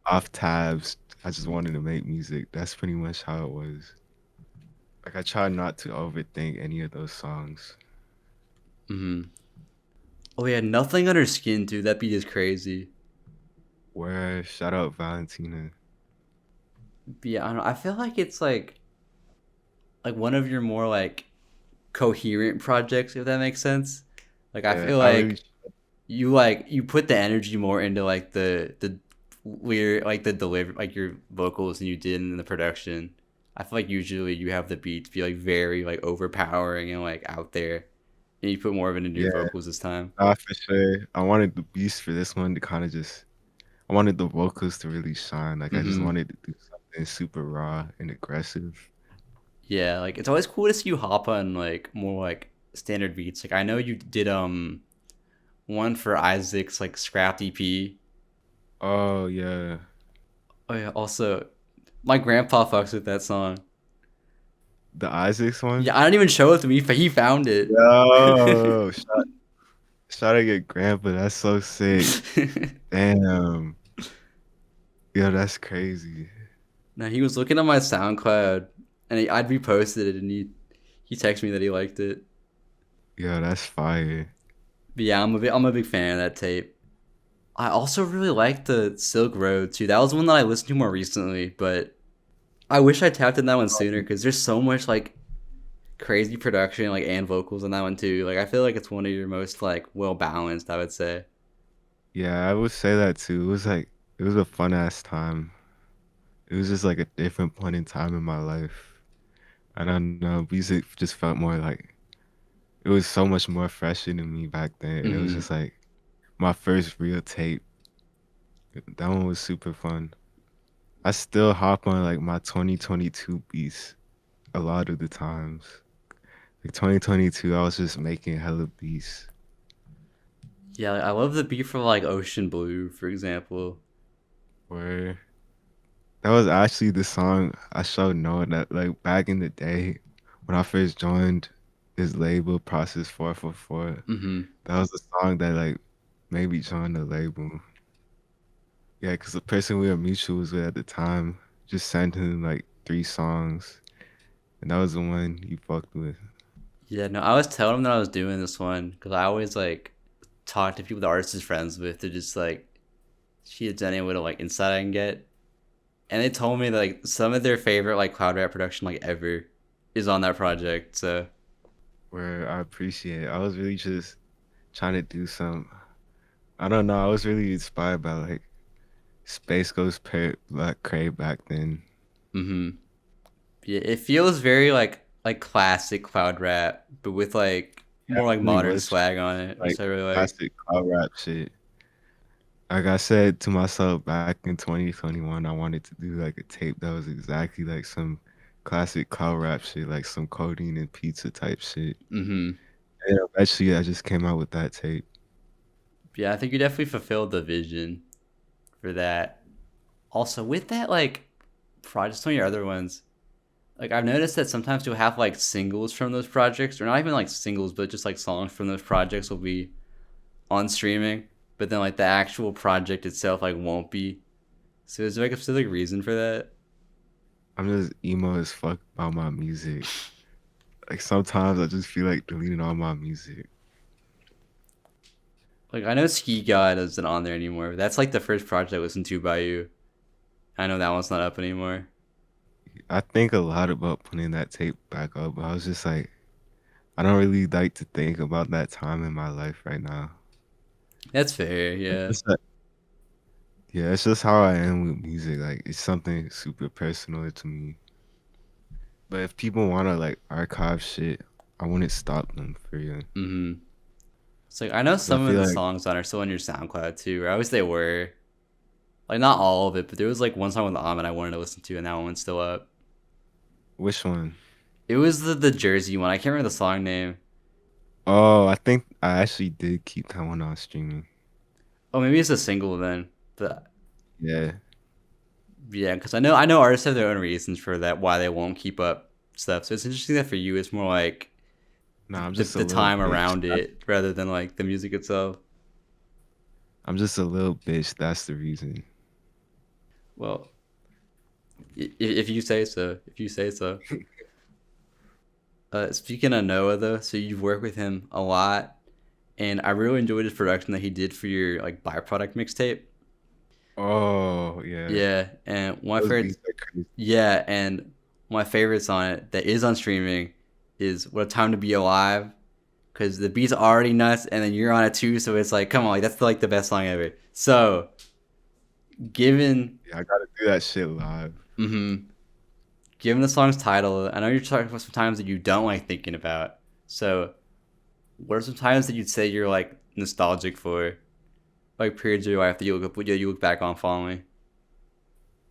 B: off tabs. I just wanted to make music. That's pretty much how it was. Like I tried not to overthink any of those songs.
A: Mm-hmm. Oh yeah, Nothing Under Skin too. That beat is crazy.
B: Where shout out Valentina.
A: But yeah, I don't know. I feel like it's like one of your more like coherent projects, if that makes sense. Like I
B: Yeah,
A: feel
B: I really
A: like you put the energy more into like the weird like the deliver like your vocals than you did in the production. I feel like usually you have the beats be like very like overpowering and like out there, and you put more of it into your
B: yeah,
A: vocals this time.
B: for sure. I wanted the beats for this one to kind of just I wanted the vocals to really shine. Like I just
A: Mm-hmm.
B: wanted to do something super raw and aggressive.
A: Yeah, like it's always cool to see you hop on like more like standard beats. Like I know you did one for Isaac's like scrapped EP.
B: Oh yeah.
A: Oh yeah, also my grandpa fucks with that song.
B: The Isaacs one?
A: Yeah, I didn't even show it to me, but he found it.
B: Yo, shout out your grandpa. That's so sick. Damn. Yo, that's crazy.
A: Now he was looking at my SoundCloud, and I'd reposted it, and he texted me that he liked it.
B: Yo, that's fire.
A: But yeah, I'm a big fan of that tape. I also really like the Silk Road too. That was one that I listened to more recently, but I wish I tapped in that one sooner because there's so much like crazy production like and vocals on that one too. Like I feel like it's one of your most like well balanced, I would say.
B: Yeah, I would say that too. It was like it was a fun ass time. It was just like a different point in time in my life. I don't know. Music just felt more like it was so much more fresher than me back then. And it was
A: Hmm.
B: just like my first real tape. That one was super fun. I still hop on like my 2022 beats a lot of the times. Like 2022, I was just making hella beats.
A: Yeah, like, I love the beat for like Ocean Blue, for example.
B: Where that was actually the song I showed Noah that like back in the day when I first joined his label, Process 444.
A: Hmm.
B: That was the song that like made me join the label. Yeah, because the person we were mutuals with at the time just sent him like 3 songs, and that was the one he fucked with.
A: Yeah, no, I was telling him that I was doing this one because I always like talk to people the artist is friends with to just like see if there's any little like insight I can get. And they told me that, like some of their favorite like cloud rap production like ever is on that project. So
B: Where I appreciate it. I was really just trying to do some. I don't know. I was really inspired by like Space Ghost Black Crave back then.
A: hmm, yeah, it feels very like classic cloud rap, but with like
B: Yeah,
A: more
B: it
A: like
B: really
A: modern
B: was
A: swag on it,
B: like
A: which I really like.
B: classic cloud rap shit. Like I said to myself back in 2021, I wanted to do like a tape that was exactly like some classic cloud rap shit, like some codeine and pizza type shit.
A: Hmm.
B: And eventually, I just came out with that tape.
A: Yeah, I think you definitely fulfilled the vision for that. Also, with that like project, some of your other ones, like I've noticed that sometimes you'll have like singles from those projects, or not even like singles, but just like songs from those projects will be on streaming, but then like the actual project itself like won't be. So is there like a specific reason for that?
B: I'm just emo as fuck about my music. Like sometimes I just feel like deleting all my music.
A: Like I know Ski God isn't on there anymore. But that's like the first project I listened to by you. I know that one's not up anymore.
B: I think a lot about putting that tape back up, but I was just like, I don't really like to think about that time in my life right now.
A: That's fair,
B: Like,
A: yeah.
B: yeah, it's just how I am with music. Like it's something super personal to me. But if people want to like archive shit, I wouldn't stop them for you.
A: Mm-hmm. It's like I know
B: 'Cause I
A: some of
B: feel
A: the
B: like
A: songs on are still on your SoundCloud too, or I wish they were. Like not all of it, but there was like one song with Ahmed I wanted to listen to, and that one's still up.
B: which one?
A: It was the Jersey one. I can't remember the song name.
B: Oh, I think I actually did keep that one on streaming.
A: Oh, maybe it's a single then. But
B: Yeah.
A: yeah, because I know artists have their own reasons for that why they won't keep up stuff. So it's interesting that for you it's more like
B: Nah, I'm
A: the,
B: just a
A: the
B: little
A: time
B: bitch.
A: around it rather than like the music itself.
B: I'm just a little bitch. That's the reason.
A: Well, if you say so, if you say so. Speaking of Noah though, so you've worked with him a lot, and I really enjoyed his production that he did for your like byproduct mixtape.
B: Oh, yeah.
A: Yeah, and one of my
B: Those
A: favorites.
B: beats are crazy.
A: Yeah, and my favorites on it that is on streaming is "What a Time to Be Alive," because the beat's already nuts, and then you're on it too, so it's like, come on, like that's like the best song ever. So, given,
B: Yeah, I gotta do that shit live.
A: mm-hmm, given the song's title, I know you're talking about some times that you don't like thinking about. So, what are some times that you'd say you're like nostalgic for, like periods of your life that you look back on fondly?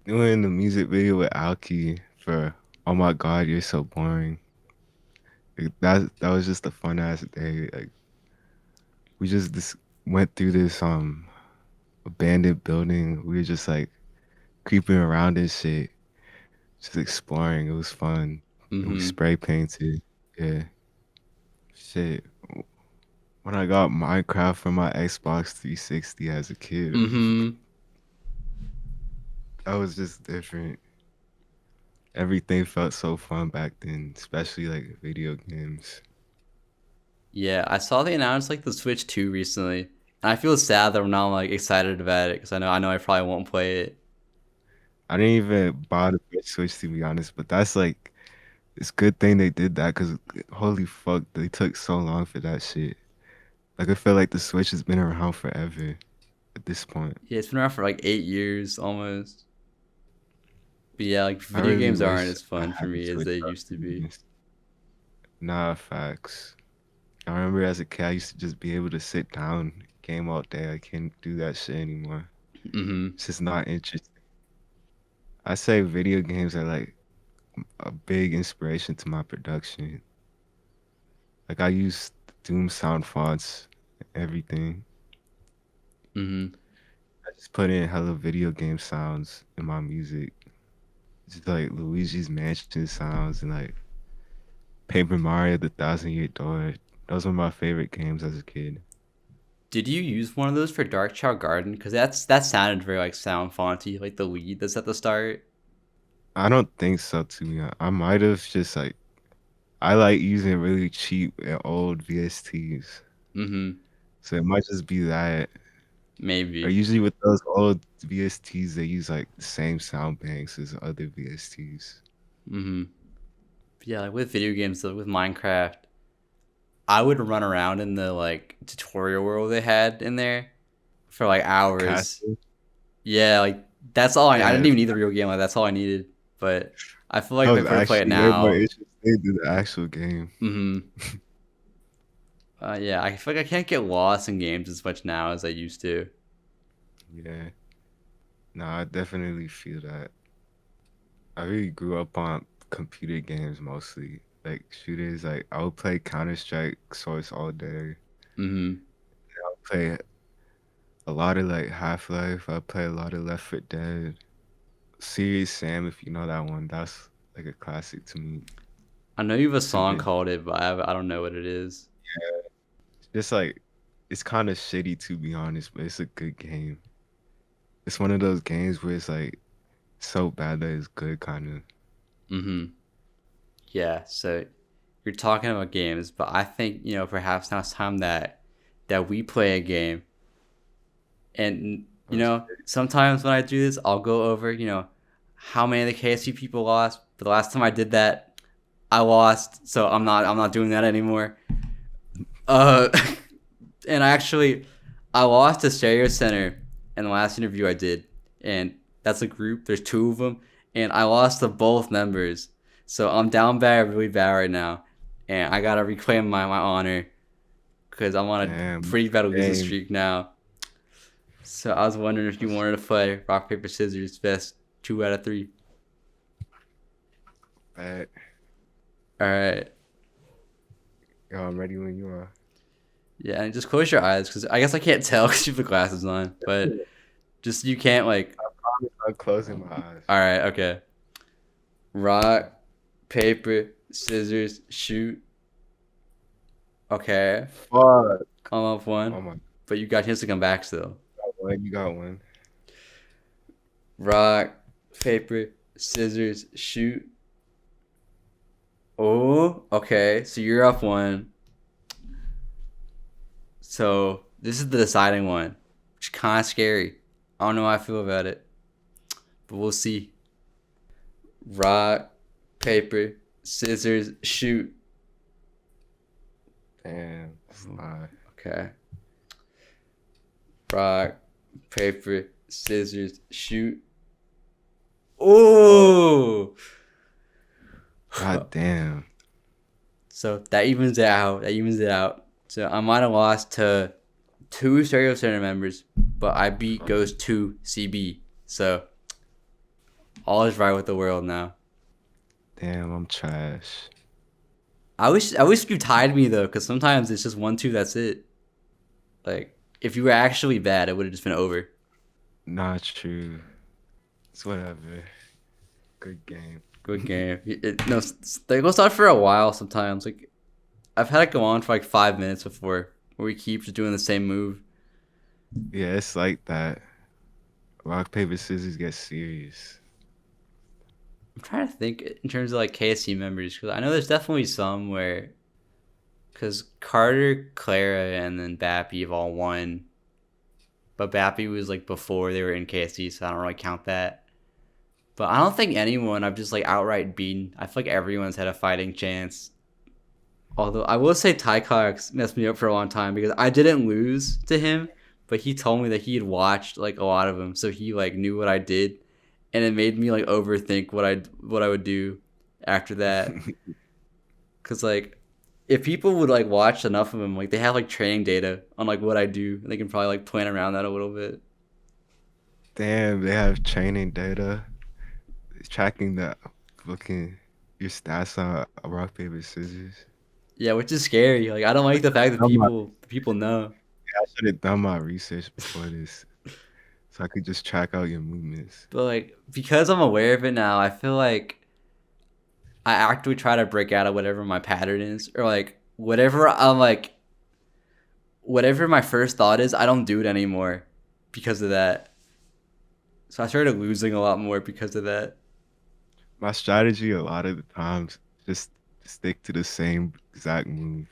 B: Doing the music video with Alki for "Oh My God, You're So Boring." Like, that was just a fun ass day. Like we just this went through this abandoned building. We were just like creeping around and shit, just exploring. It was fun. And we
A: Mm-hmm.
B: spray painted. Yeah, shit. When I got Minecraft for my Xbox 360 as a kid,
A: Mm-hmm.
B: that was just different. Everything felt so fun back then, especially like video games.
A: Yeah, I saw they announced like the Switch 2 recently. And I feel sad that I'm not like excited about it because I know I probably won't play it.
B: I didn't even buy the Switch to be honest, but that's like it's good thing they did that because holy fuck, they took so long for that shit. Like I feel like the Switch has been around forever at this point.
A: Yeah, it's been around for like 8 years almost. But yeah, like
B: I
A: video
B: really
A: games aren't
B: wish
A: as
B: I
A: fun for
B: had the
A: me as
B: Switch
A: they
B: up
A: used to
B: to be
A: be.
B: honest. Nah, facts. I remember as a kid, I used to just be able to sit down, game all day. I can't do that shit anymore.
A: Mm-hmm.
B: It's just not interesting. I say video games are like a big inspiration to my production. Like I use Doom sound fonts, everything.
A: Mm-hmm.
B: I just put in hella video game sounds in my music. Just like Luigi's Mansion sounds and like Paper Mario: The Thousand Year Door. Those were my favorite games as a kid.
A: Did you use one of those for Dark Child Garden? Because that sounded very like sound fonty, like the lead that's at the start.
B: I don't think so to me. I might have just like I like using really cheap and old VSTs.
A: Mm-hmm.
B: So it might just be that. Or
A: Maybe.
B: usually with those old VSTs, they use like the same sound banks as other VSTs.
A: Mm-hmm. Yeah, like with video games, with Minecraft, I would run around in the like tutorial world they had in there for like hours.
B: Castle?
A: Yeah, like that's all I didn't
B: Yeah,
A: even need the real game. Like that's all I needed. But I feel
B: that
A: like
B: was
A: if I were to play it
B: actually way more
A: now,
B: interesting than the actual game.
A: hmm yeah, I feel like I can't get lost in games as much now as I used to.
B: Yeah. No, I definitely feel that. I really grew up on computer games mostly. Like shooters, like I would play Counter-Strike Source all day.
A: Hmm
B: I would play a lot of like Half-Life. I play a lot of Left 4 Dead. Serious Sam, if you know that one, that's like a classic to me.
A: I know you have a
B: It's a
A: song
B: good,
A: called it, but I don't know what it is.
B: just like it's kind of shitty to be honest, but it's a good game. It's one of those games where it's like so bad that it's good kind of.
A: Mm-hmm. Yeah. So you're talking about games, but I think perhaps now it's time that we play a game. And sometimes when I do this, I'll go over how many of the KSC people lost. But the last time I did that, I lost, so I'm not doing that anymore. Uh, and I lost to Stereo Center in the last interview I did, and that's a group. There's two of them, and I lost to both members, so I'm down bad, really bad right now, and I gotta reclaim my honor because I'm on a pretty bad losing streak now. So I was wondering if you wanted to play rock paper scissors, best 2 out of 3.
B: Bet.
A: All right.
B: Yo, I'm ready when you are.
A: Yeah, and just close your eyes because I guess I can't tell because you have the glasses on, but just you can't
B: I promise I'm closing my eyes.
A: All right, okay. Rock, paper, scissors, shoot. Okay.
B: Fuck.
A: I'm up one.
B: Oh my.
A: But you got a chance to come back still.
B: You got one.
A: Rock, paper, scissors, shoot. Oh, okay. So you're up one. So this is the deciding one, which is kind of scary. I don't know how I feel about it, but we'll see. Rock, paper, scissors, shoot.
B: Damn, that's a lie.
A: Okay. Rock, paper, scissors, shoot. Oh!
B: God damn.
A: So that evens it out. So I might have lost to 2 Stereo Center members, but I beat GHOST2CB. So all is right with the world now.
B: Damn, I'm trash.
A: I wish you tied me though, because sometimes it's just 1-2. That's it. Like if you were actually bad, it would have just been over.
B: Not true. It's whatever. Good game.
A: Good game. They go on for a while sometimes. Like I've had it go on for like 5 minutes before, where we keep just doing the same move.
B: Yeah, it's like that. Rock, paper, scissors get serious.
A: I'm trying to think in terms of like KSC members, because I know there's definitely some where, because Carter, Clara, and then Bappy have all won, but Bappy was like before they were in KSC, so I don't really count that. But I don't think anyone I've just like outright beaten. I feel like everyone's had a fighting chance. Although I will say Ty Cox messed me up for a long time because I didn't lose to him, but he told me that he had watched like a lot of them, so he like knew what I did, and it made me like overthink what I would do after that. Cause like if people would like watch enough of them, like they have like training data on like what I do, and they can probably like plan around that a little bit.
B: Damn, they have training data. Tracking looking your stats on rock, paper, scissors.
A: Yeah, which is scary. Like I don't like the fact that people know.
B: Yeah, I should have done my research before this, so I could just track out your movements.
A: But like because I'm aware of it now, I feel like I actively try to break out of whatever my pattern is, or like whatever my first thought is, I don't do it anymore because of that. So I started losing a lot more because of that.
B: My strategy a lot of the times just stick to the same exact move,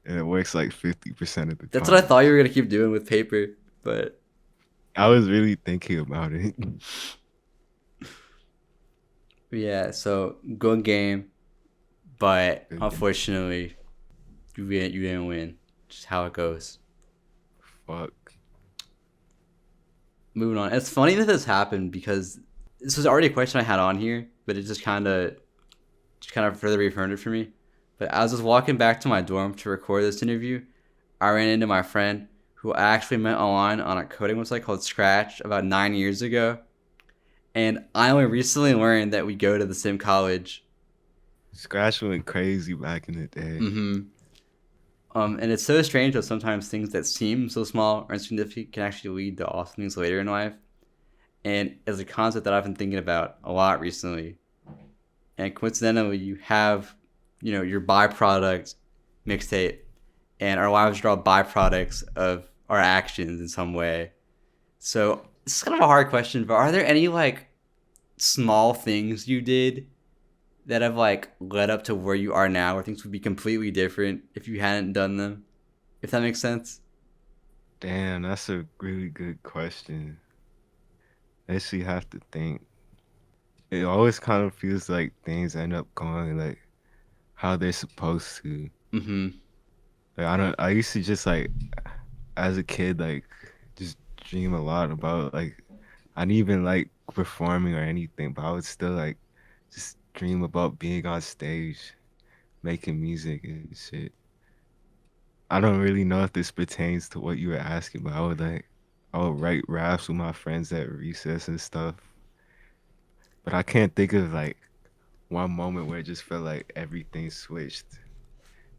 B: and it works like 50% of the time.
A: That's what I thought you were gonna keep doing with paper, but
B: I was really thinking about it.
A: yeah. So good game, but unfortunately, you didn't win. Just how it goes.
B: Fuck.
A: Moving on. It's funny that this happened because this was already a question I had on here, but it just kind of further reaffirmed it for me. But as I was just walking back to my dorm to record this interview, I ran into my friend who I actually met online on a coding website called Scratch about 9 years ago. And I only recently learned that we go to the same college.
B: Scratch went crazy back in the day.
A: Mm-hmm. And it's so strange that sometimes things that seem so small or insignificant can actually lead to awesome things later in life. And it's a concept that I've been thinking about a lot recently. And coincidentally, you have, your byproduct mixtape, and our lives are all byproducts of our actions in some way. So it's kind of a hard question, but are there any like small things you did that have like led up to where you are now, where things would be completely different if you hadn't done them? If that makes sense.
B: Damn, that's a really good question. I actually have to think. It always kind of feels like things end up going like how they're supposed to.
A: Mm-hmm.
B: Like I don't. I used to just like as a kid like just dream a lot about like I didn't even like performing or anything, but I would still like just dream about being on stage, making music and shit. I don't really know if this pertains to what you were asking, but I would write raps with my friends at recess and stuff. But I can't think of like one moment where it just felt like everything switched.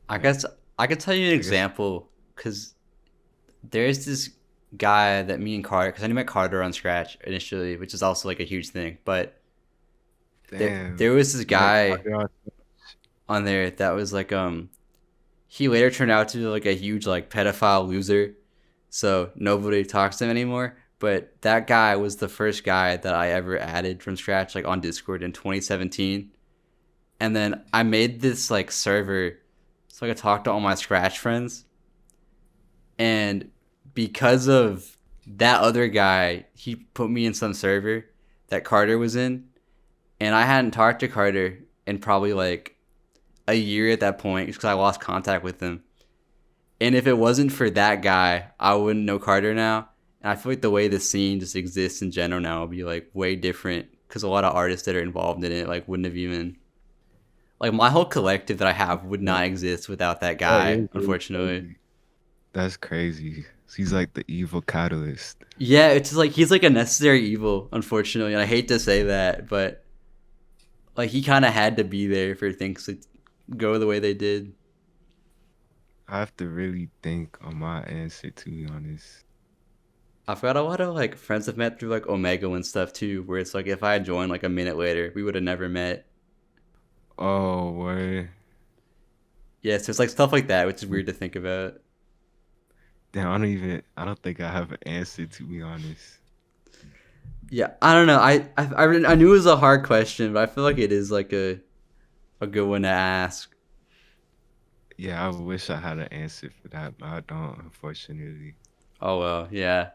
A: I
B: Like
A: guess I could tell you an
B: I guess
A: example because there's this guy that me and Carter, because I knew met Carter on Scratch initially, which is also like a huge thing. But
B: damn.
A: there was this
B: You met
A: guy
B: Carter on
A: on there that was like he later turned out to be like a huge like pedophile loser, so nobody talks to him anymore. But that guy was the first guy that I ever added from scratch, like on Discord in 2017. And then I made this like server so I could talk to all my scratch friends. And because of that other guy, he put me in some server that Carter was in, and I hadn't talked to Carter in probably like a year at that point because I lost contact with him. And if it wasn't for that guy, I wouldn't know Carter now. And I feel like the way the scene just exists in general now would be like way different because a lot of artists that are involved in it like wouldn't have even like my whole collective that I have would
B: that.
A: not exist without that
B: That
A: guy,
B: is really
A: unfortunately.
B: crazy. That's crazy. He's like the evil catalyst.
A: Yeah, it's just like he's like a necessary evil, unfortunately. And I hate to say that, but like he kind of had to be there for things to go the way they did.
B: I have to really think on my answer to be honest.
A: I've got a lot of like friends I've met through like Omega and stuff too, where it's like if I had joined like a minute later, we would have never met.
B: Oh, word.
A: Yeah, so it's like stuff like that, which is weird to think about.
B: Damn, I don't think I have an answer to be honest.
A: Yeah, I don't know. I knew it was a hard question, but I feel like it is like a good one to ask.
B: Yeah, I wish I had an answer for that, but I don't, unfortunately.
A: Oh well, yeah.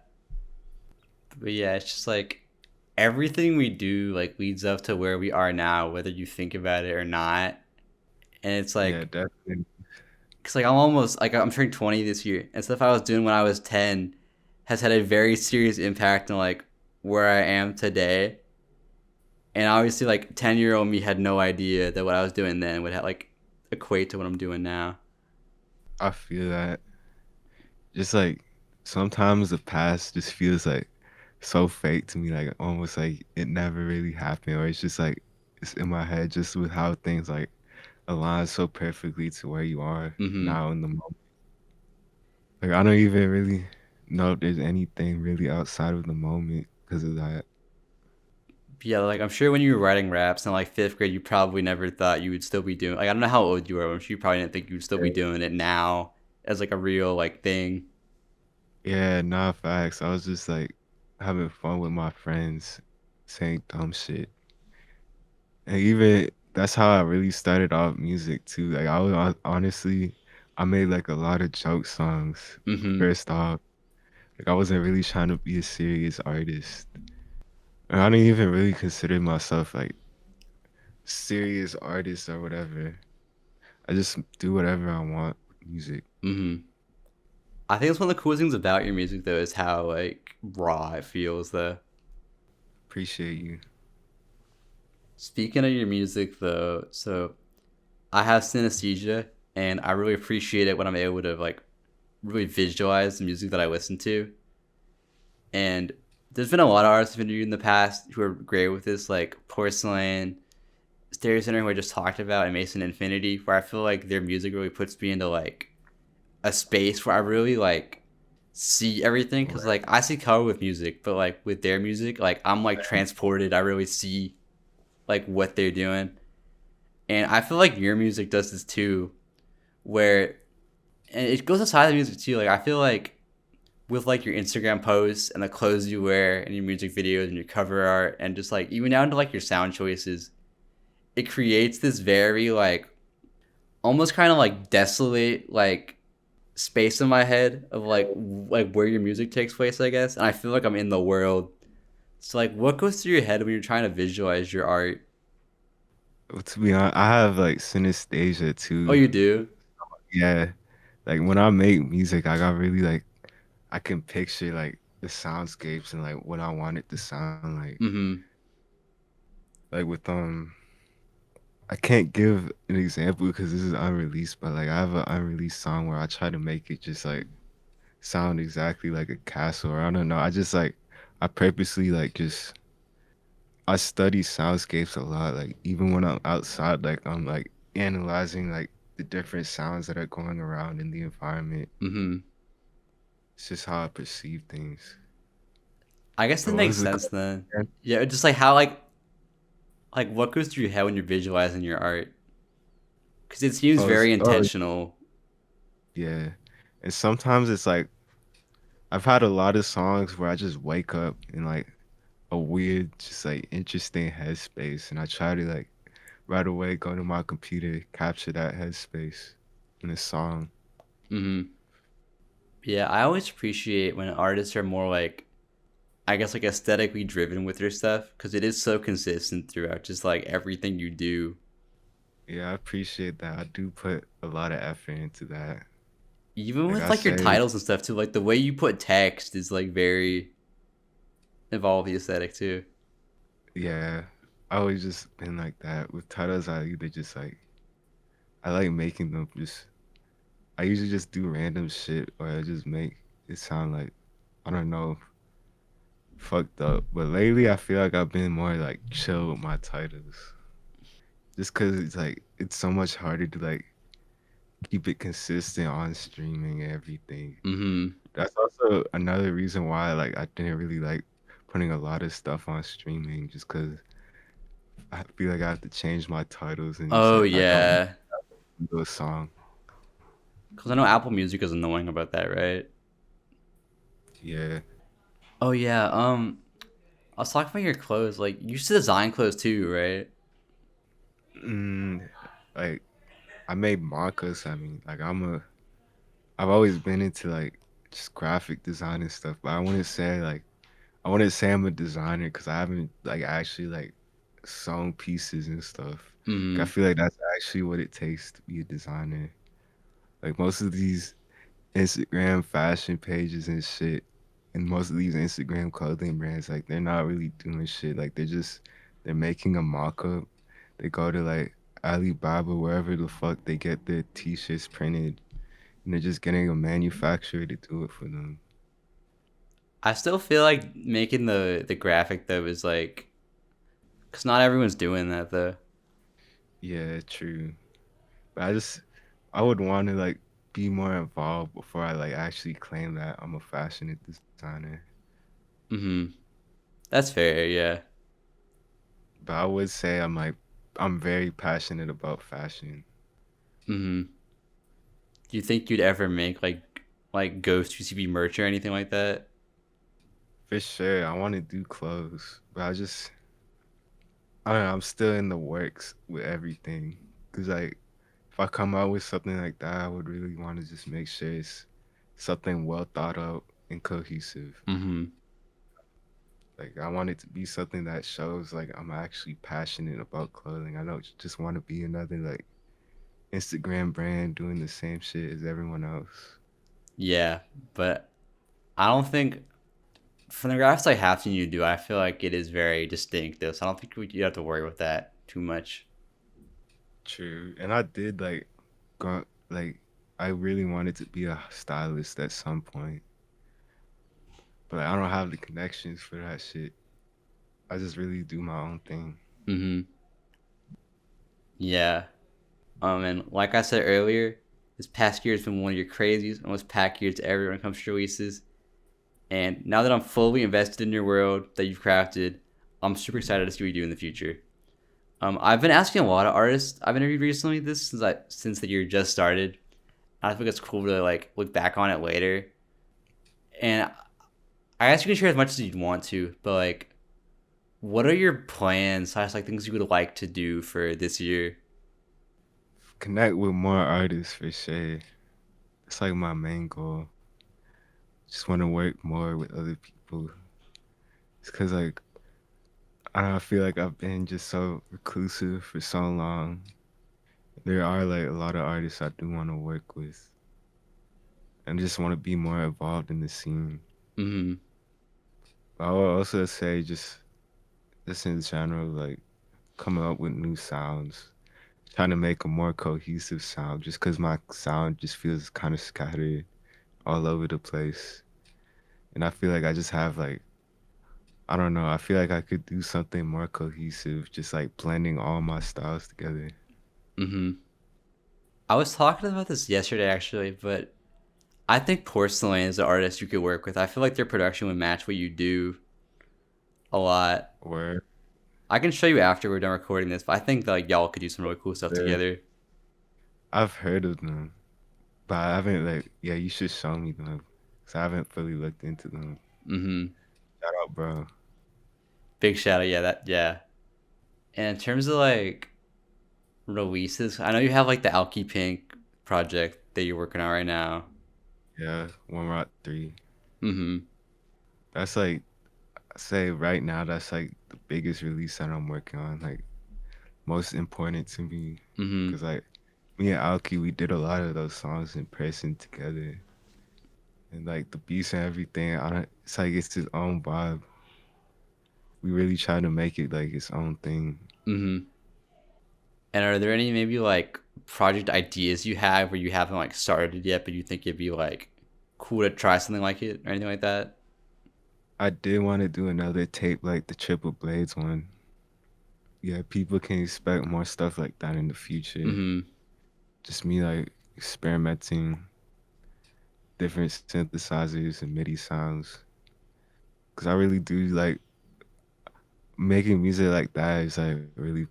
A: But yeah, it's just like everything we do like leads up to where we are now, whether you think about it or not. And it's
B: Yeah,
A: like,
B: definitely.
A: cause like I'm almost like I'm turning 20 this year, and stuff I was doing when I was 10 has had a very serious impact on like where I am today. And obviously, like 10-year-old me had no idea that what I was doing then would have like equate to what I'm doing now.
B: I feel that. Just like sometimes the past just feels like so fake to me, like almost like it never really happened, or it's just like it's in my head just with how things like align so perfectly to where you are
A: Mm-hmm.
B: now in the moment. Like I don't even really know if there's anything really outside of the moment because of that.
A: Yeah, like I'm sure when you were writing raps in like fifth grade, you probably never thought you would still be doing. Like I don't know how old you were, but I'm sure you probably didn't think you would still be
B: Yeah,
A: doing it now as like a real like thing.
B: yeah, nah, facts. I was just like having fun with my friends, saying dumb shit. And even that's how I really started off music too. Like honestly, I made like a lot of joke songs
A: Mm-hmm.
B: first off. Like I wasn't really trying to be a serious artist. And I didn't even really consider myself like serious artist or whatever. I just do whatever I want with music.
A: Mm-hmm. I think it's one of the coolest things about your music though is how like raw it feels though.
B: Appreciate you.
A: Speaking of your music though, so I have synesthesia and I really appreciate it when I'm able to like really visualize the music that I listen to. And there's been a lot of artists I've interviewed in the past who are great with this, like Porcelain, Stereo Center, who I just talked about, and Mason Infinity, where I feel like their music really puts me into like a space where I really like see everything. Cause
B: Right.
A: like I see color with music, but like with their music, like I'm like transported. I really see like what they're doing. And I feel like your music does this too, where and it goes aside the music too. Like I feel like with like your Instagram posts and the clothes you wear and your music videos and your cover art and just like even down to like your sound choices, it creates this very like almost kind of like desolate like space in my head of like where your music takes place, I guess. And I feel like I'm in the world. So like, what goes through your head when you're trying to visualize your art?
B: Well, to be honest, I have like synesthesia
A: Oh,
B: too.
A: you do.
B: Yeah, like when I make music, like I really like I can picture like the soundscapes and like what I want it to sound like.
A: Mm-hmm.
B: Like with I can't give an example because this is unreleased, but like I have an unreleased song where I try to make it just like sound exactly like a castle, or I don't know. I just like I purposely like just I study soundscapes a lot. Like even when I'm outside, like I'm like analyzing like the different sounds that are going around in the environment.
A: Mm-hmm.
B: It's just how I perceive things.
A: I guess that
B: But what
A: makes
B: was the
A: sense
B: question
A: then.
B: again?
A: Yeah, just like how like what goes through your head when you're visualizing your art? Because it seems very
B: Oh
A: intentional.
B: yeah. And sometimes it's like I've had a lot of songs where I just wake up in like a weird, just like interesting headspace, and I try to like right away go to my computer, capture that headspace in a song.
A: Mm-hmm. Yeah, I always appreciate when artists are more like, I guess, like aesthetically driven with their stuff because it is so consistent throughout just like everything you do.
B: Yeah, I appreciate that. I do put a lot of effort into that.
A: Even
B: Like
A: with
B: I
A: like your
B: say,
A: titles and stuff too, like the way you put text is like very involved the aesthetic too.
B: yeah, I always just been like that. With titles, I either just like I like making them just I usually just do random shit or I just make it sound like I don't know, fucked up. But lately I feel like I've been more like chill with my titles. Just cause it's like it's so much harder to like keep it consistent on streaming and everything.
A: Mm-hmm.
B: That's also another reason why like I didn't really like putting a lot of stuff on streaming just cause I feel like I have to change my titles and just
A: Oh
B: like I don't
A: yeah,
B: do a song.
A: because I know Apple Music is annoying about that, right?
B: Yeah.
A: Oh yeah. I was talking about your clothes. Like you used to design clothes too, right?
B: Mm, like I made mangas. I mean, like I've always been into like just graphic design and stuff, but I wouldn't say I'm a designer because I haven't like actually like sewn pieces and stuff. Like, I
A: Mm-hmm.
B: feel like that's actually what it takes to be a designer. Like most of these Instagram fashion pages and shit, and most of these Instagram clothing brands, like they're not really doing shit. Like they're making a mock-up. They go to like Alibaba, wherever the fuck they get their t-shirts printed, and they're just getting a manufacturer to do it for them.
A: I still feel like making the graphic though is like, cause not everyone's doing that though.
B: Yeah, true. But I would want to like be more involved before I like actually claim that I'm a fashion designer.
A: Mm-hmm. That's fair. Yeah.
B: But I would say I'm very passionate about fashion.
A: Mm-hmm. Do you think you'd ever make like Ghost2CB merch or anything like that?
B: For sure, I want to do clothes, but I don't know, I'm still in the works with everything. Cause like if I come out with something like that, I would really want to just make sure it's something well thought out and cohesive.
A: Mm-hmm.
B: Like I want it to be something that shows like I'm actually passionate about clothing. I don't just want to be another like Instagram brand doing the same shit as everyone else.
A: Yeah, but I don't think from the graphics I have seen you do, I feel like it is very distinctive. So I don't think you have to worry with that too much.
B: True. And I did like go like I really wanted to be a stylist at some point, but like, I don't have the connections for that shit. I just really do my own thing.
A: Mm-hmm. Yeah. And like I said earlier, this past year has been one of your craziest, most packed years ever when it comes to releases. And now that I'm fully invested in your world that you've crafted, I'm super excited to see what you do in the future. I've been asking a lot of artists I've interviewed recently this since the year just started. I think it's cool to like look back on it later. And I guess you can share as much as you want to, but like what are your plans? Slash, like things you would like to do for this year?
B: Connect with more artists for sure. It's like my main goal. Just want to work more with other people. It's because like I don't know, I feel like I've been just so reclusive for so long. There are like a lot of artists I do want to work with, and just want to be more involved in the scene.
A: Mm-hmm.
B: But I would also say just in general, like coming up with new sounds, trying to make a more cohesive sound. Just because my sound just feels kind of scattered all over the place, and I feel like I just have like I don't know. I feel like I could do something more cohesive, just like blending all my styles together.
A: Mm-hmm. I was talking about this yesterday actually, but I think Porcelain is an artist you could work with. I feel like their production would match what you do a lot.
B: Where
A: I can show you after we're done recording this, but I think like y'all could do some really cool stuff
B: there,
A: together.
B: I've heard of them, but I haven't like. Yeah, you should show me them, cause I haven't fully looked into them.
A: Mm-hmm.
B: Shout out, bro.
A: Big shout out, yeah, that yeah. And in terms of like releases, I know you have like the ALKYPINK project that you're working on right now.
B: Yeah, One Rock 3.
A: Mm-hmm.
B: That's like I say right now. That's like the biggest release that I'm working on. Like most important to me,
A: Mm-hmm.
B: cause like me and Alki, we did a lot of those songs in person together, and like the beats and everything. I don't. It's like it's his own vibe. We really try to make it like its own thing.
A: Mm-hmm. And are there any maybe like project ideas you have where you haven't like started yet, but you think it'd be like cool to try something like it or anything like that?
B: I did want to do another tape like the Triple Blades one. Yeah, people can expect more stuff like that in the future.
A: Mm-hmm.
B: Just me like experimenting different synthesizers and MIDI sounds. Cause I really do like making music like that is like really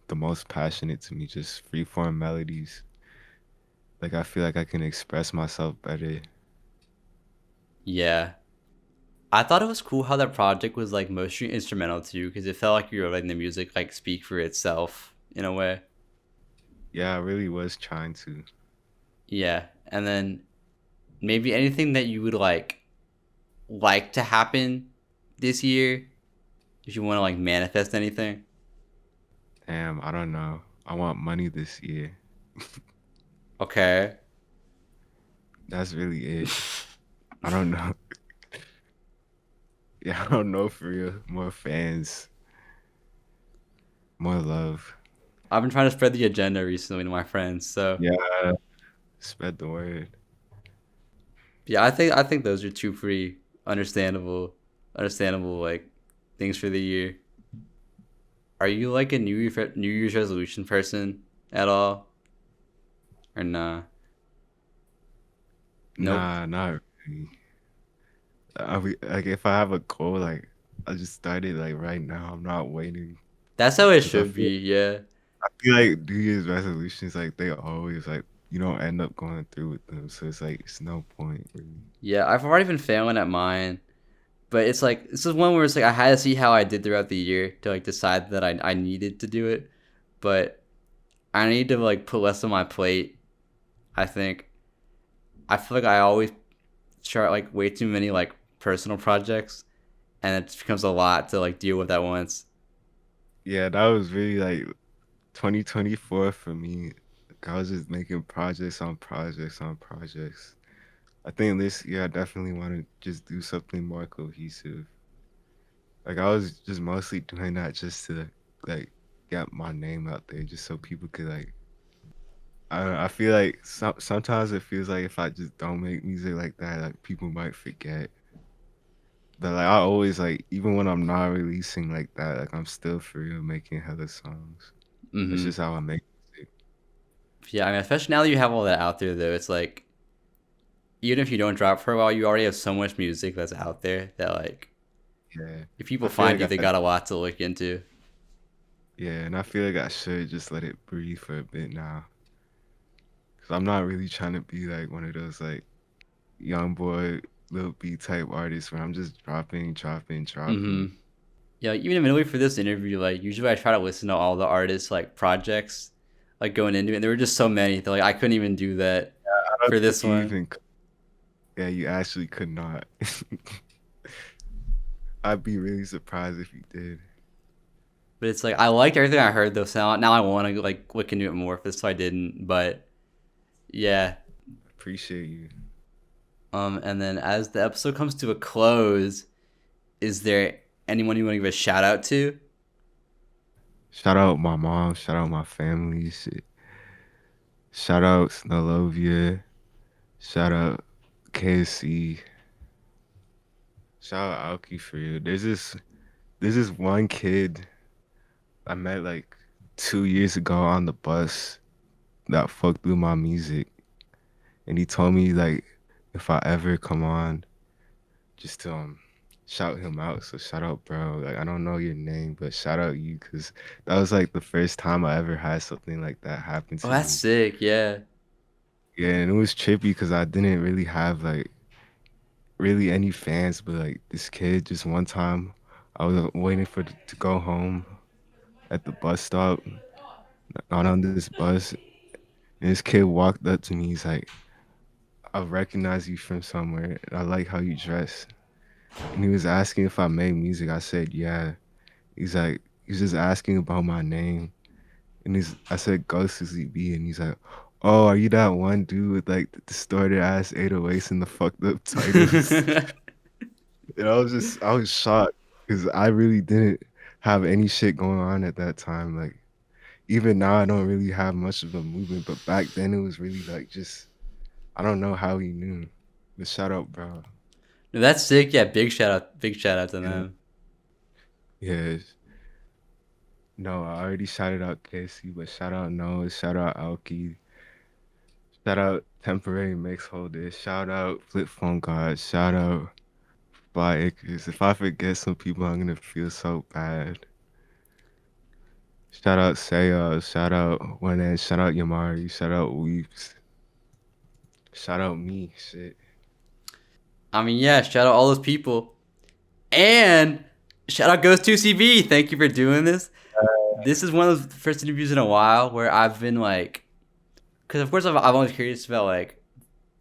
B: the most passionate to me. Just freeform melodies. Like I feel like I can express myself better.
A: Yeah. I thought it was cool how that project was like mostly instrumental too, because it felt like you were letting the music like speak for itself in a way.
B: Yeah, I really was trying to.
A: Yeah. And then maybe anything that you would like to happen this year, if you want to like manifest anything.
B: Damn, I don't know. I want money this year.
A: Okay.
B: That's really it. I don't know. Yeah, I don't know for real. More fans, more love.
A: I've been trying to spread the agenda recently to my friends, so
B: Yeah, spread the word.
A: yeah, I think those are two pretty understandable like things for the year. Are you like a New Year's resolution person at all, or nah? Nope.
B: Nah, not really. Like if I have a goal, like I just started like right now. I'm not waiting
A: That's how it
B: because
A: should be. Yeah.
B: I feel like New Year's resolutions like they always like you don't end up going through with them. So it's like it's no point really.
A: Yeah, I've already been failing at mine, but it's like this is one where it's like I had to see how I did throughout the year to like decide that I needed to do it, but I need to like put less on my plate. I think I feel like I always start like way too many like personal projects, and it becomes a lot to like deal with at once.
B: Yeah, that was really like 2024 for me. Like, I was just making projects on projects on projects. I think this year I definitely want to just do something more cohesive. Like I was just mostly doing that just to like get my name out there, just so people could like. I feel like sometimes it feels like if I just don't make music like that, like people might forget. But like I always like even when I'm not releasing like that, like I'm still for real making hella songs. That's
A: Mm-hmm.
B: just how I make music.
A: Yeah, I mean, especially now that you have all that out there, though, it's like even if you don't drop for a while, you already have so much music that's out there that like
B: Yeah,
A: if people
B: I feel
A: find
B: like
A: you, they got a lot to look into.
B: yeah, and I feel like I should just let it breathe for a bit now. Cause I'm not really trying to be like one of those like young boy Lil B type artists where I'm just dropping, dropping, dropping.
A: Mm-hmm. Yeah, like, even admittedly for this interview, like usually I try to listen to all the artists like projects like going into it. And there were just so many that like I couldn't even do that
B: I don't
A: for
B: think
A: this
B: you
A: one.
B: even. Yeah, you actually could not. I'd be really surprised if you did.
A: But it's like I liked everything I heard though. So now I want to like look into it more. If this I didn't, but yeah.
B: Appreciate you.
A: And then as the episode comes to a close, is there anyone you want to give a shout out to?
B: Shout out my mom. Shout out my family. Shit. Shout out Snowlovia. Shout out KSC. Shout out Alki for you. There's this one kid I met like 2 years ago on the bus that fucked through my music, and he told me like if I ever come on, just to shout him out. So shout out, bro. Like I don't know your name, but shout out you, because that was like the first time I ever had something like that happen
A: Oh,
B: to
A: that's
B: me.
A: sick. Yeah.
B: Yeah, and it was trippy because I didn't really have like really any fans, but like this kid, just one time I was waiting for to go home at the bus stop, got on this bus, and this kid walked up to me. He's like, I recognize you from somewhere. And I like how you dress. And he was asking if I made music. I said, yeah. He's just asking about my name. And I said, GHOST2CB. And he's like, oh, are you that one dude with like the distorted ass 808s and the fucked up titles? And I was shocked because I really didn't have any shit going on at that time. Like, even now, I don't really have much of a movement, but back then it was really like just, I don't know how he knew. But shout out, bro.
A: No, that's sick. Yeah, big shout out to
B: Yeah.
A: them.
B: Yeah. No, I already shouted out Casey, but shout out Noah, shout out Alki, shout out Temporary Mix Holder, shout out Flip Phone God, shout out Fly Acres. If I forget some people, I'm gonna feel so bad. Shout out Saya, shout out One End, shout out Yamari, shout out Weeps, shout out me, shit.
A: I mean, yeah, shout out all those people. And shout out Ghost2CB. Thank you for doing this. This is one of the first interviews in a while where I've been like, because of course I'm always curious about like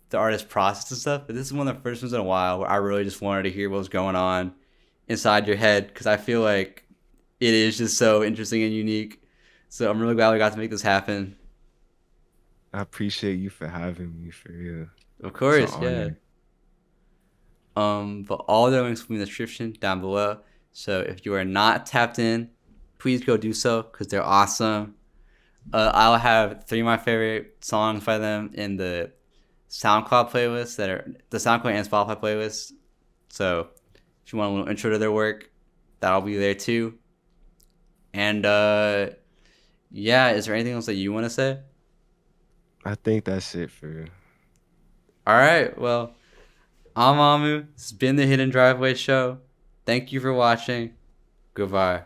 A: the artist process and stuff, but this is one of the first ones in a while where I really just wanted to hear what was going on inside your head because I feel like it is just so interesting and unique. So I'm really glad we got to make this happen.
B: I appreciate you for having me, for real.
A: Of
B: It's an
A: course, yeah.
B: honor.
A: But all the links will be in the description down below. So if you are not tapped in, please go do so because they're awesome. I'll have 3 of my favorite songs by them in the SoundCloud playlist that are the SoundCloud and Spotify playlists. So if you want a little intro to their work, that'll be there too. And yeah, is there anything else that you want to say?
B: I think that's it for real.
A: All right, well, I'm Amu. This has been the Hidden Driveway Show. Thank you for watching. Goodbye.